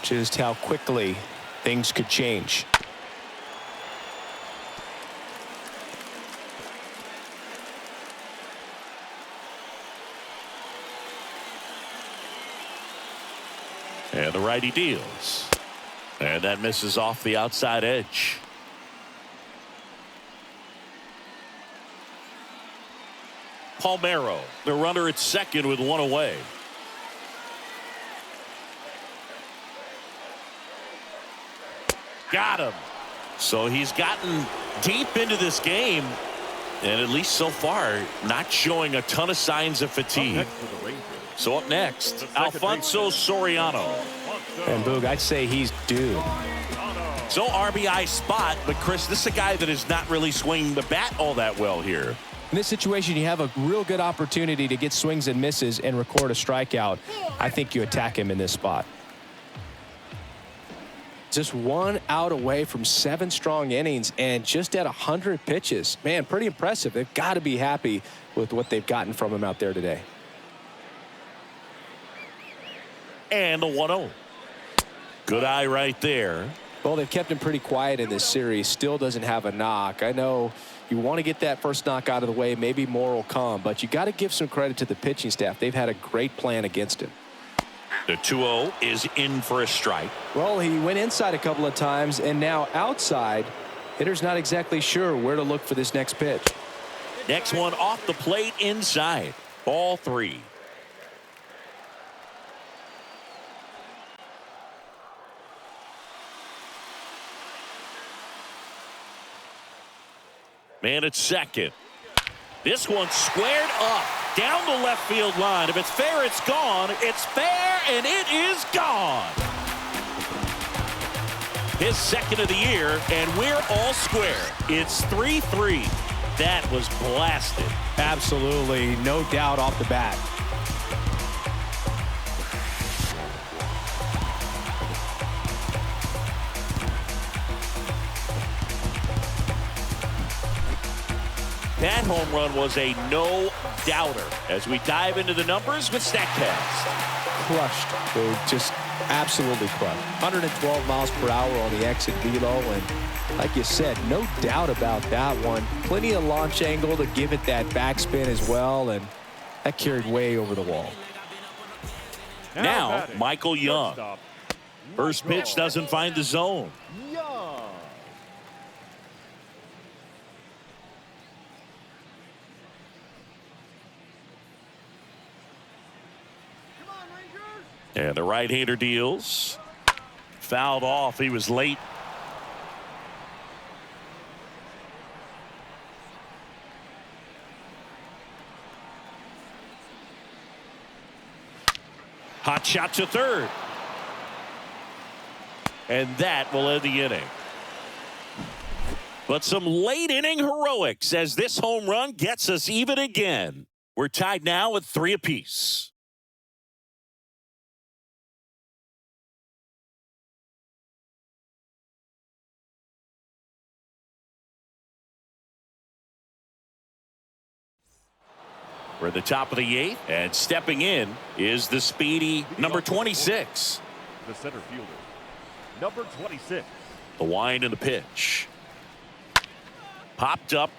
just how quickly things could change. And the righty deals. And that misses off the outside edge. Palmeiro, the runner at second with one away. Got him. So he's gotten deep into this game, and at least so far, not showing a ton of signs of fatigue. So up next, Alfonso Soriano. And Boog, I'd say he's due. So RBI spot, but Chris, this is a guy that is not really swinging the bat all that well here. In this situation, you have a real good opportunity to get swings and misses and record a strikeout. I think you attack him in this spot. Just 1 out away from 7 strong innings and just at 100 pitches. Man, pretty impressive. They've got to be happy with what they've gotten from him out there today. And the 1-0. Good eye right there. Well, they've kept him pretty quiet in this series. Still doesn't have a knock. I know you want to get that first knock out of the way. Maybe more will come, but you got to give some credit to the pitching staff. They've had a great plan against him. The 2-0 is in for a strike. Well, he went inside a couple of times and now outside. Hitter's not exactly sure where to look for this next pitch. Next one off the plate inside. Ball 3. Man at second. This one squared up down the left field line. If it's fair, it's gone. It's fair, and it is gone. his second of the year, and we're all square. It's 3-3. That was blasted. Absolutely, no doubt off the bat. That home run was a no-doubter. As we dive into the numbers with StatCast. Crushed, dude. Just absolutely crushed. 112 miles per hour on the exit velo, and like you said, no doubt about that one. Plenty of launch angle to give it that backspin as well, and that carried way over the wall. Now Michael Young. First pitch doesn't find the zone. And the right-hander deals. Fouled off. He was late. Hot shot to third. And that will end the inning. But some late-inning heroics as this home run gets us even again. We're tied now at 3 apiece. We're at the top of the 8th, and stepping in is the speedy number 26. The center fielder, number 26. The wind and the pitch. Popped up.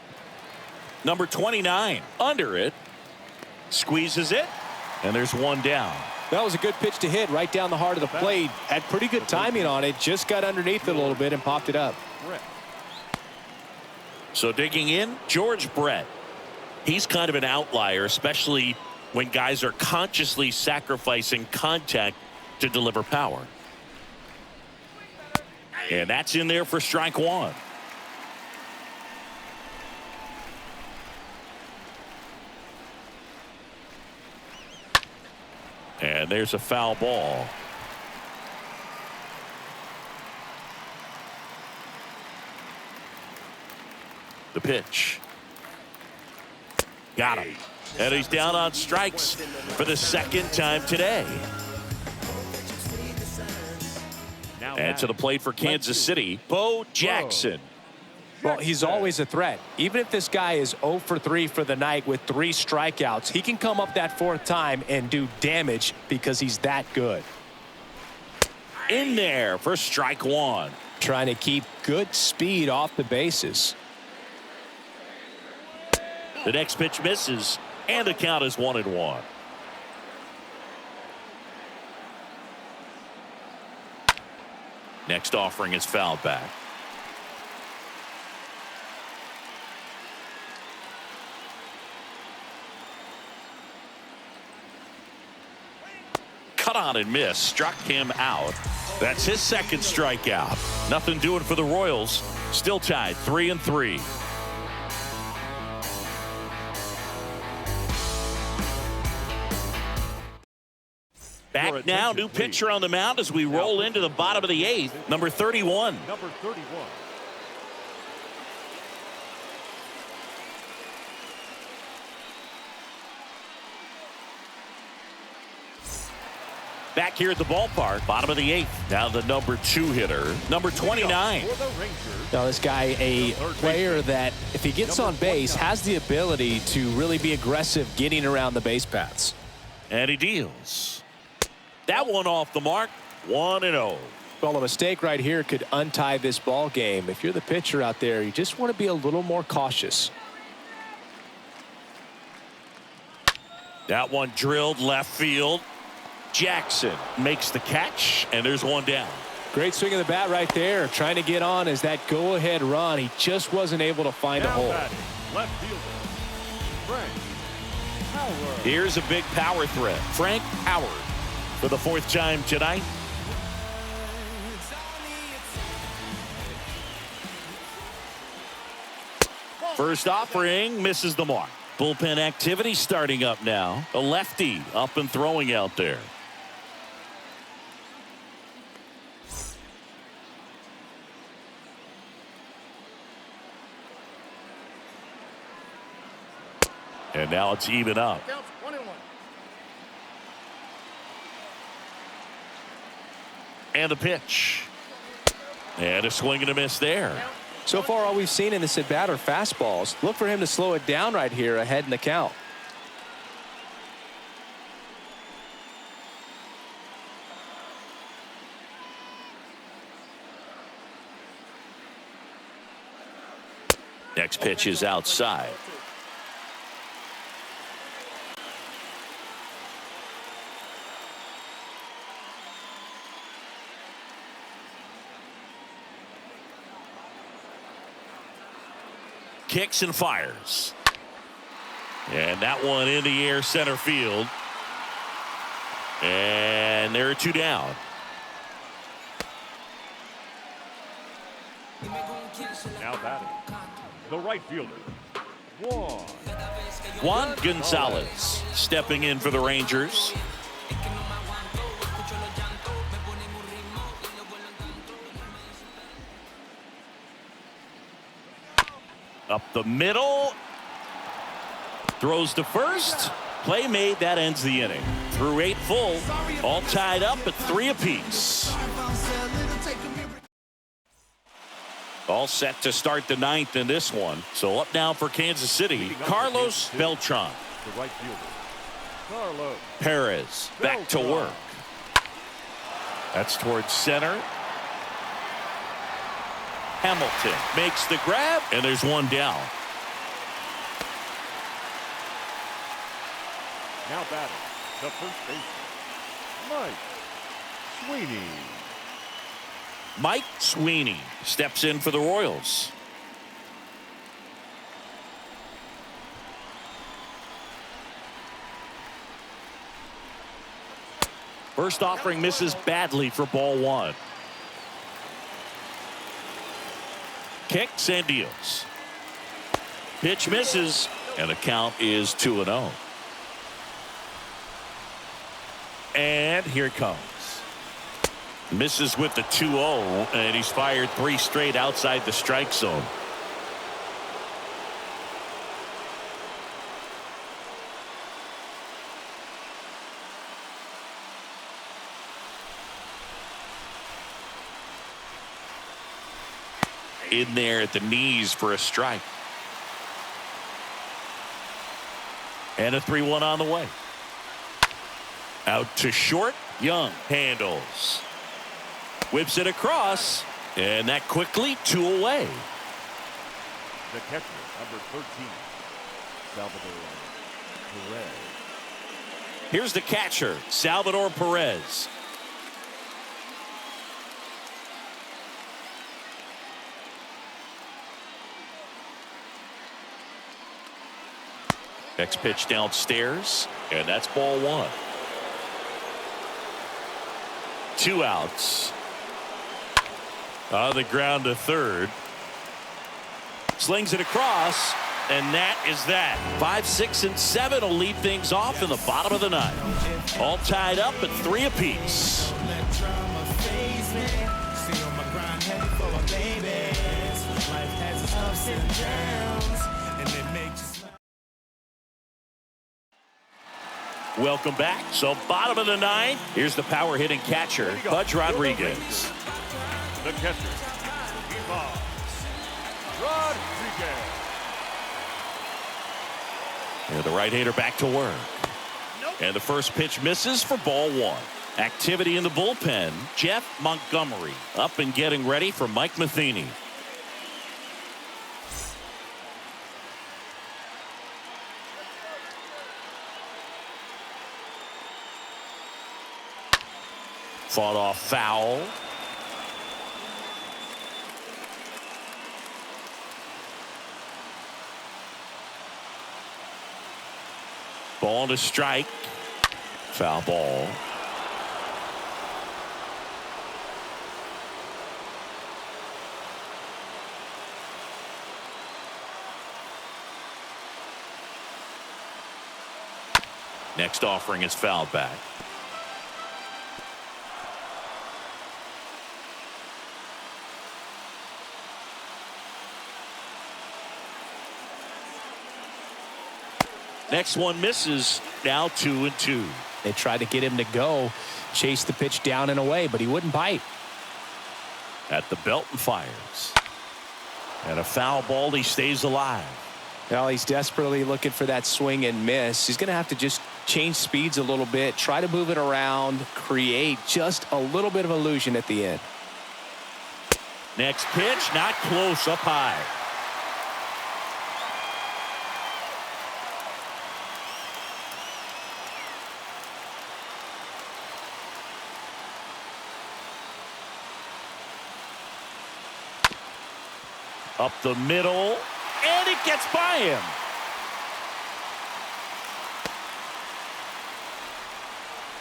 Number 29 under it. Squeezes it, and there's one down. That was a good pitch to hit right down the heart of the plate. Had pretty good timing on it. Just got underneath it a little bit and popped it up. So digging in, George Brett. He's kind of an outlier, especially when guys are consciously sacrificing contact to deliver power. And that's in there for strike one. And there's a foul ball. The pitch. Got him. And he's down on strikes for the second time today. And to the plate for Kansas City, Bo Jackson. Well, he's always a threat. Even if this guy is 0 for 3 for the night with 3 strikeouts, he can come up that 4th time and do damage because he's that good. In there for strike one. Trying to keep good speed off the bases. The next pitch misses, and the count is 1-1. Next offering is fouled back. Cut on and miss, struck him out. That's his second strikeout. Nothing doing for the Royals. Still tied 3-3. Back now, new pitcher on the mound as we roll into the bottom of the 8th. Number 31. Number 31. Back here at the ballpark, bottom of the 8th. Now the number 2 hitter, number 29. Now this guy, a player that if he gets on base has the ability to really be aggressive getting around the base paths. And he deals. That one off the mark, 1-0. Well, a mistake right here could untie this ball game. If you're the pitcher out there, you just want to be a little more cautious. That one drilled left field. Jackson makes the catch, and there's one down. Great swing of the bat right there. Trying to get on as that go-ahead run. He just wasn't able to find a hole. Left fielder, Frank Howard. Here's a big power threat. Frank Howard for the 4th time tonight. First offering misses the mark. Bullpen activity starting up now. A lefty up and throwing out there. And now it's even up. Counts 1-1. And the pitch. And a swing and a miss there. So far, all we've seen in this at-bat are fastballs. Look for him to slow it down right here ahead in the count. Next pitch is outside. Kicks and fires. And that one in the air center field. And there are two down. Now batting, the right fielder, Juan Gonzalez stepping in for the Rangers. Up the middle. Throws to first. Play made. That ends the inning. Through 8 full. All tied up at 3 apiece. All set to start the 9th in this one. So up now for Kansas City, Carlos Beltran. the right fielder, Carlos Perez back to work. That's towards center. Hamilton makes the grab, and there's one down. Now batting, the first baseman, Mike Sweeney. Mike Sweeney steps in for the Royals. First offering misses badly for ball 1. Kicks and deals. Pitch misses, and the count is 2-0. And here it comes. Misses with the 2-0, and he's fired 3 straight outside the strike zone. In there at the knees for a strike. And a 3-1 on the way. Out to short. Young handles. Whips it across. And that quickly 2 away. The catcher, number 13, Salvador Perez. Here's the catcher, Salvador Perez. Next pitch downstairs, and that's ball 1. 2 outs. On the ground to third. Slings it across, and that is that. 5, 6, and 7 will lead things off in the bottom of the 9th. All tied up at 3 apiece. Welcome back. So bottom of the 9th. Here's the power hitting catcher, Pudge Rodriguez. The catcher, Ivan Rodriguez. And the right-hander back to work. And the first pitch misses for ball 1. Activity in the bullpen. Jeff Montgomery up and getting ready for Mike Matheny. Fought off foul. Ball to strike. Foul ball. Next offering is fouled back. Next one misses. Now 2-2. They tried to get him to go, chase the pitch down and away, but he wouldn't bite. At the belt and fires. And a foul ball. He stays alive. Well, he's desperately looking for that swing and miss. He's going to have to just change speeds a little bit, try to move it around, create just a little bit of illusion at the end. Next pitch, not close, up high. Up the middle, and it gets by him.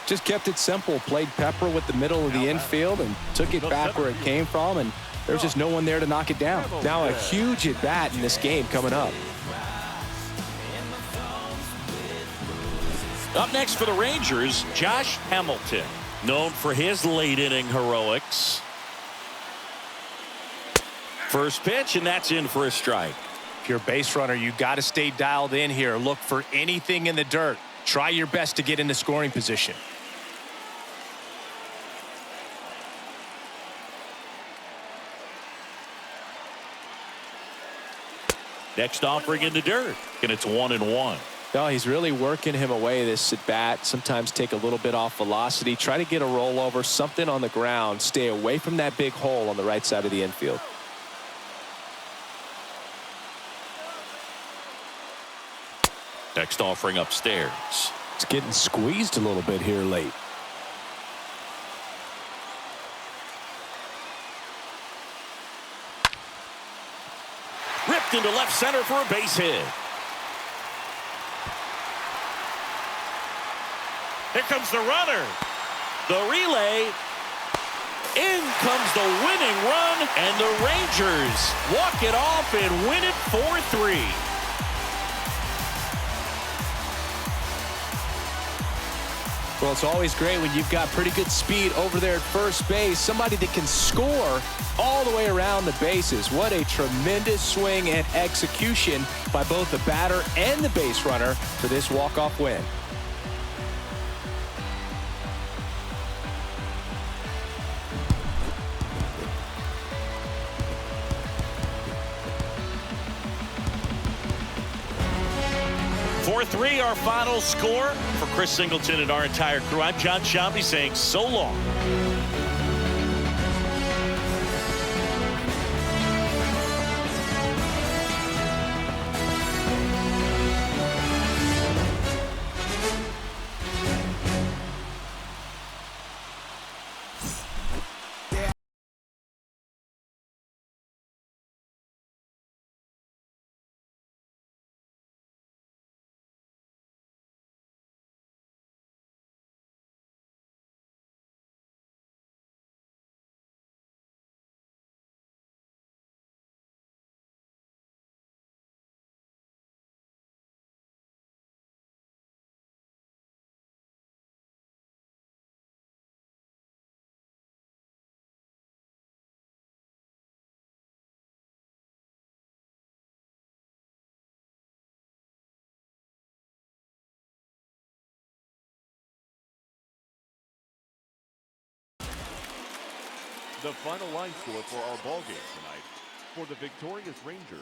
Just kept it simple, played pepper with the middle of the infield and took it back where it came from, and there's just no one there to knock it down. Now a huge at bat in this game coming up. Up next for the Rangers, Josh Hamilton, known for his late inning heroics. First pitch, and that's in for a strike. If you're a base runner, you got to stay dialed in here. Look for anything in the dirt. Try your best to get into scoring position. Next offering in the dirt, and it's 1-1. No, he's really working him away this at bat. Sometimes take a little bit off velocity. Try to get a rollover, something on the ground. Stay away from that big hole on the right side of the infield. Next offering upstairs. It's getting squeezed a little bit here late. Ripped into left center for a base hit. Here comes the runner. The relay. In comes the winning run, and the Rangers walk it off and win it 4-3. Well, it's always great when you've got pretty good speed over there at first base. Somebody that can score all the way around the bases. What a tremendous swing and execution by both the batter and the base runner for this walk-off win. Our final score. For Chris Singleton and our entire crew, I'm John Shambi saying so long. The final line score for our ball game tonight. For the victorious Rangers,